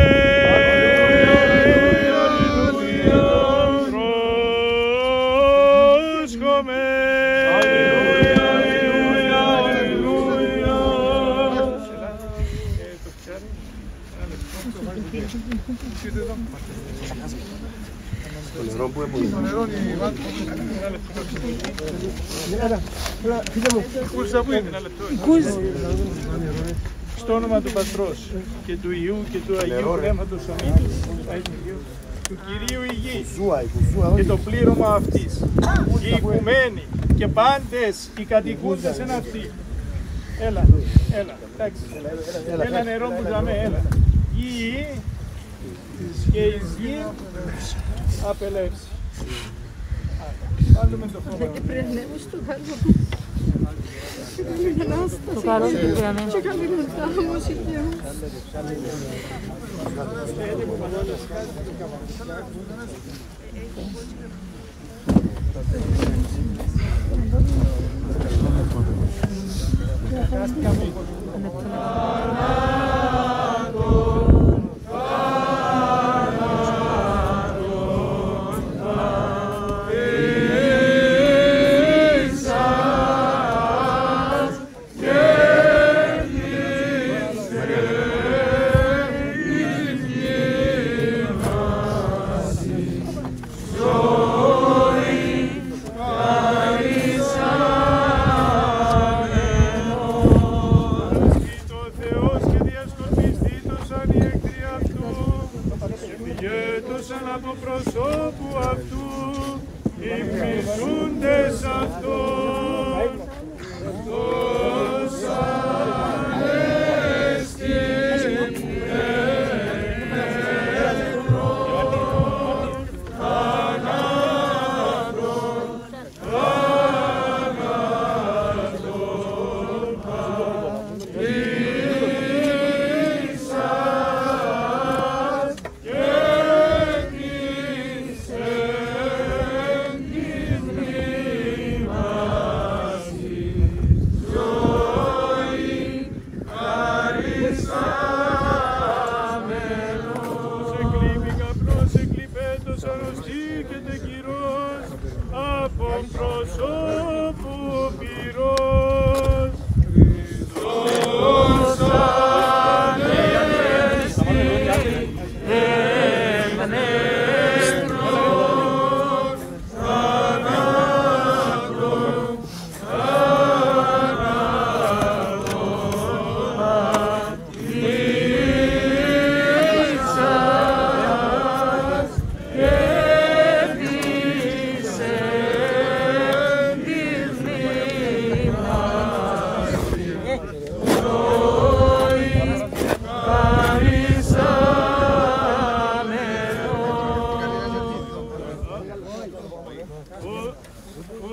Στο όνομα του Πατρός και του Υιού και του Αγίου Πνεύματος Αμήν, του Κυρίου η γη και το πλήρωμα αυτής, οι οικουμένοι και πάντες οι κατοικούντες εν αυτή. Έλα, εντάξει, έλα νερό που δαμε, έλα. Γη και εις γη απελεύσει. Βάλουμε το φόβο. Το καλό του Κυριανέ.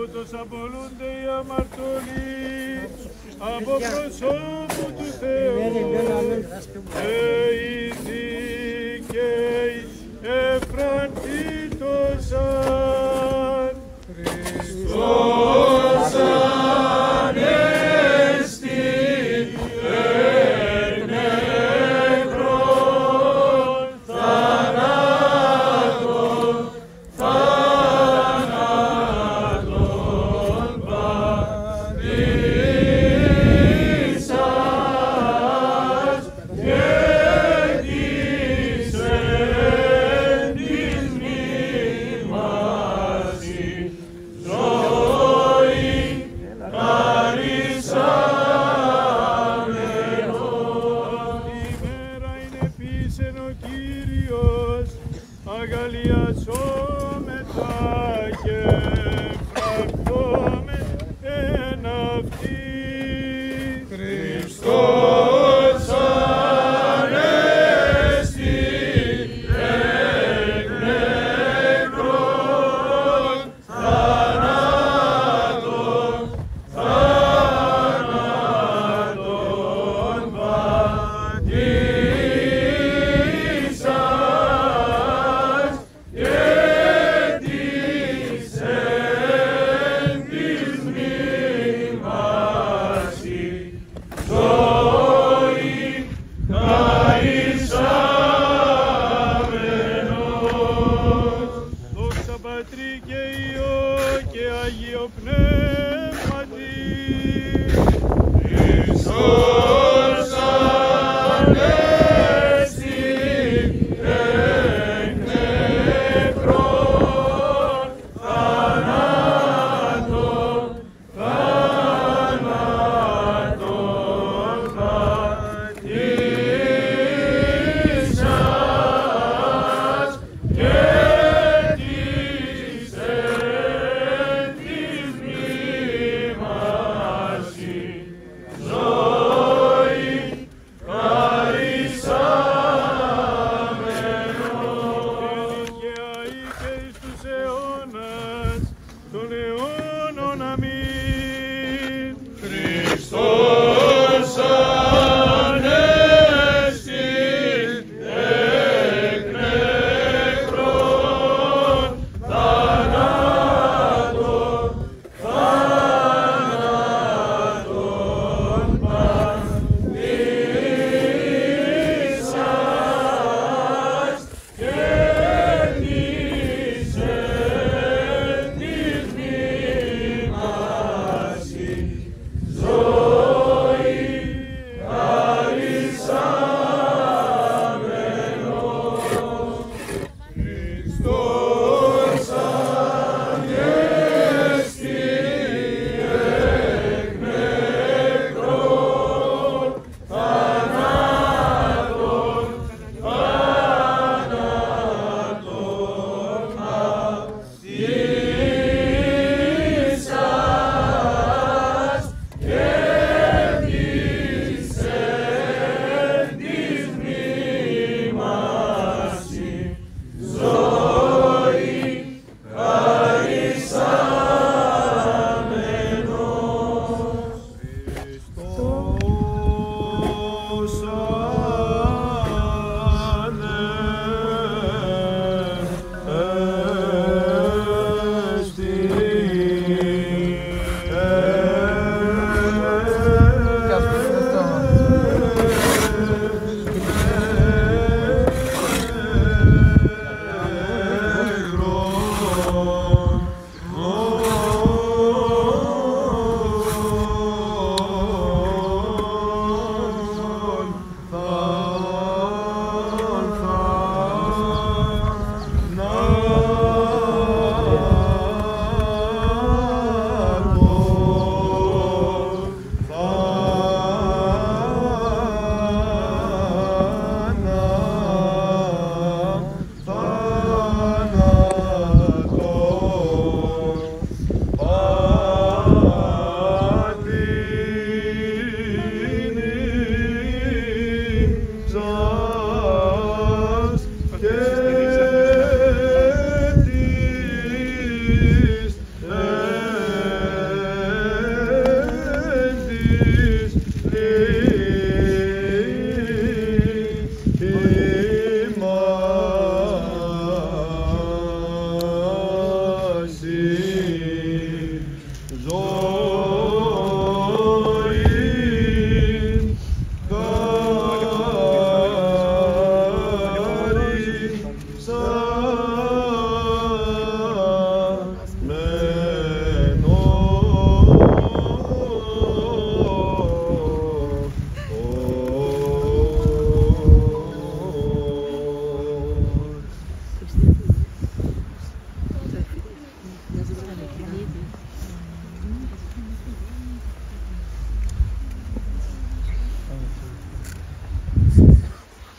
Ούτως απολούνται οι αμαρτωλοί από προσώπου του Θεού και οι δίκαιοι εφραντήτωσαν. Χριστός Ανέστη εκ νεκρών θανάτων πατήσας και της εν της μνήμασι ζωή αγιασόμεθα και φραχτώμε εν αυτή. Χριστός ανέστη εκ νεκρών θανάτων πατήσας και της εν της μνήμασι ζωή χαρισάμενος. Δόξα Πατρί και Υιό και Αγίο Πνεύματι. Χριστός ανέστη εκ νεκρών θανάτων πατήσας και της εν της μνήμασι ζωή χαρισάμενος. Και αεί και εις τους αιώνας των αιώνων. Αμήν. Χριστός ανέστη εκ νεκρών θανάτων πατήσας και της εν της μνήμασι ζωή χαρισάμενος. Χριστός ανέστη εκ νεκρών θανάτων πατήσας και της εν της μνήμασι ζωή χαρισάμενος. Χριστός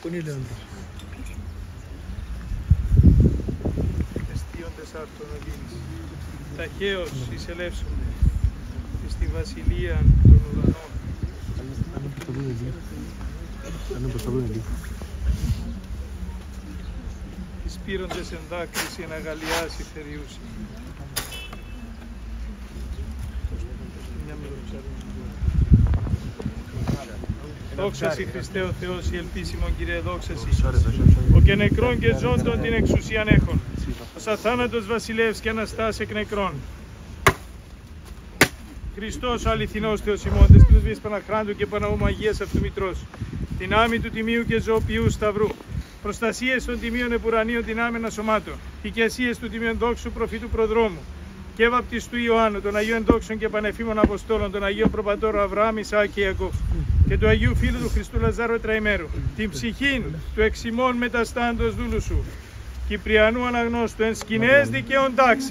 Pune-le ταχαίως εισελεύσονται στη βασιλεία των ουρανών. Τις πήροντες εν δάκρυση εν αγαλιάσει θεριούσι. Δόξα σοι Χριστέ ο Θεός, η ελπίσιμον Κύριε, δόξα σοι. Ο και νεκρών και ζώντων την εξουσίαν έχων. Ως αθάνατος βασιλεύς και αναστάς εκ νεκρών. Χριστός ο αληθινός Θεός ημών, τες πρεσβείες Παναχράντου και Παναούμου Αγίας αυτού Μητρός. Δυνάμει του τιμίου και ζωοποιού σταυρού. Προστασίες των τιμίων επουρανίων δυνάμενα σωμάτων. Οικιασίες του τιμίων δόξου προφήτου προδρόμου. Και βαπτιστού Ιωάννου, των Αγίων Δόξων και Πανεφήμων Αποστόλων, των Αγίων Προπατώρων Αβραάμ, Ισαάκ και Ιακώβ, και του Αγίου Φίλου του Χριστού Λαζάρου Ετραϊμέρου, την ψυχήν του εξημών μεταστάντος δούλου σου, Κυπριανού αναγνώστου, εν σκηνές δικαίων τάξε,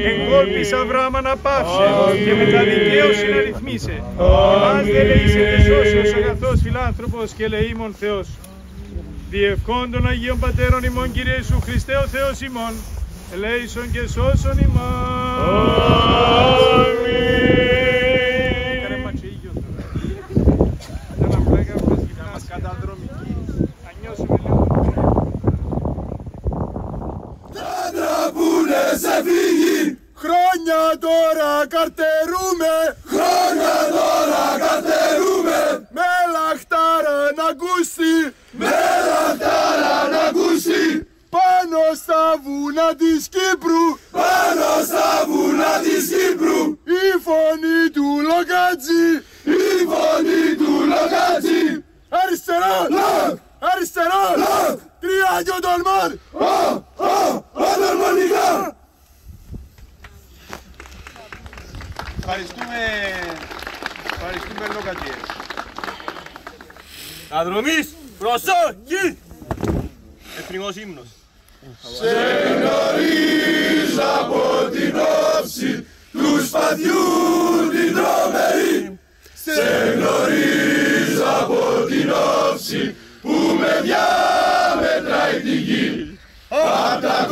εν κόλπης Αβραάμ αναπαύσε, και με τα δικαίωσιν αριθμίσε, εμάς δε λέησε και σώσεως αγαθός φιλάνθρωπος και ελεήμων Θεός. Διευκόν των Αγίων Πατέρων ημών, Κύριε Ιησού Χριστέ ο Θεός ημών, ελέησον και σώσον ημάς. Τα τραπούνε σε φύγει, χρόνια τώρα καρτερούμε, χρόνια τώρα καρτερούμε, με λαχτάρα να ακούσει, με λαχτάρα να ακούσει, πάνω στα βουνά της Κύπρου, πάνω στα βουνά της Κύπρου, η φωνή του Λοκάτζη, η φωνή του Λοκάτζη, αριστερά, λαφ, αριστερά, λαφ, τρία και ο Τολμάν, ατολμανικά. Ευχαριστούμε Λοκατζιές. Αδρομής, προσοχή! Εθνικός ύμνος. Σε γνωρίζω από την όψη του σπαθιού την τρομερή. Σε γνωρίζω από την όψη που με διαμετράει τη γη. Απ' τα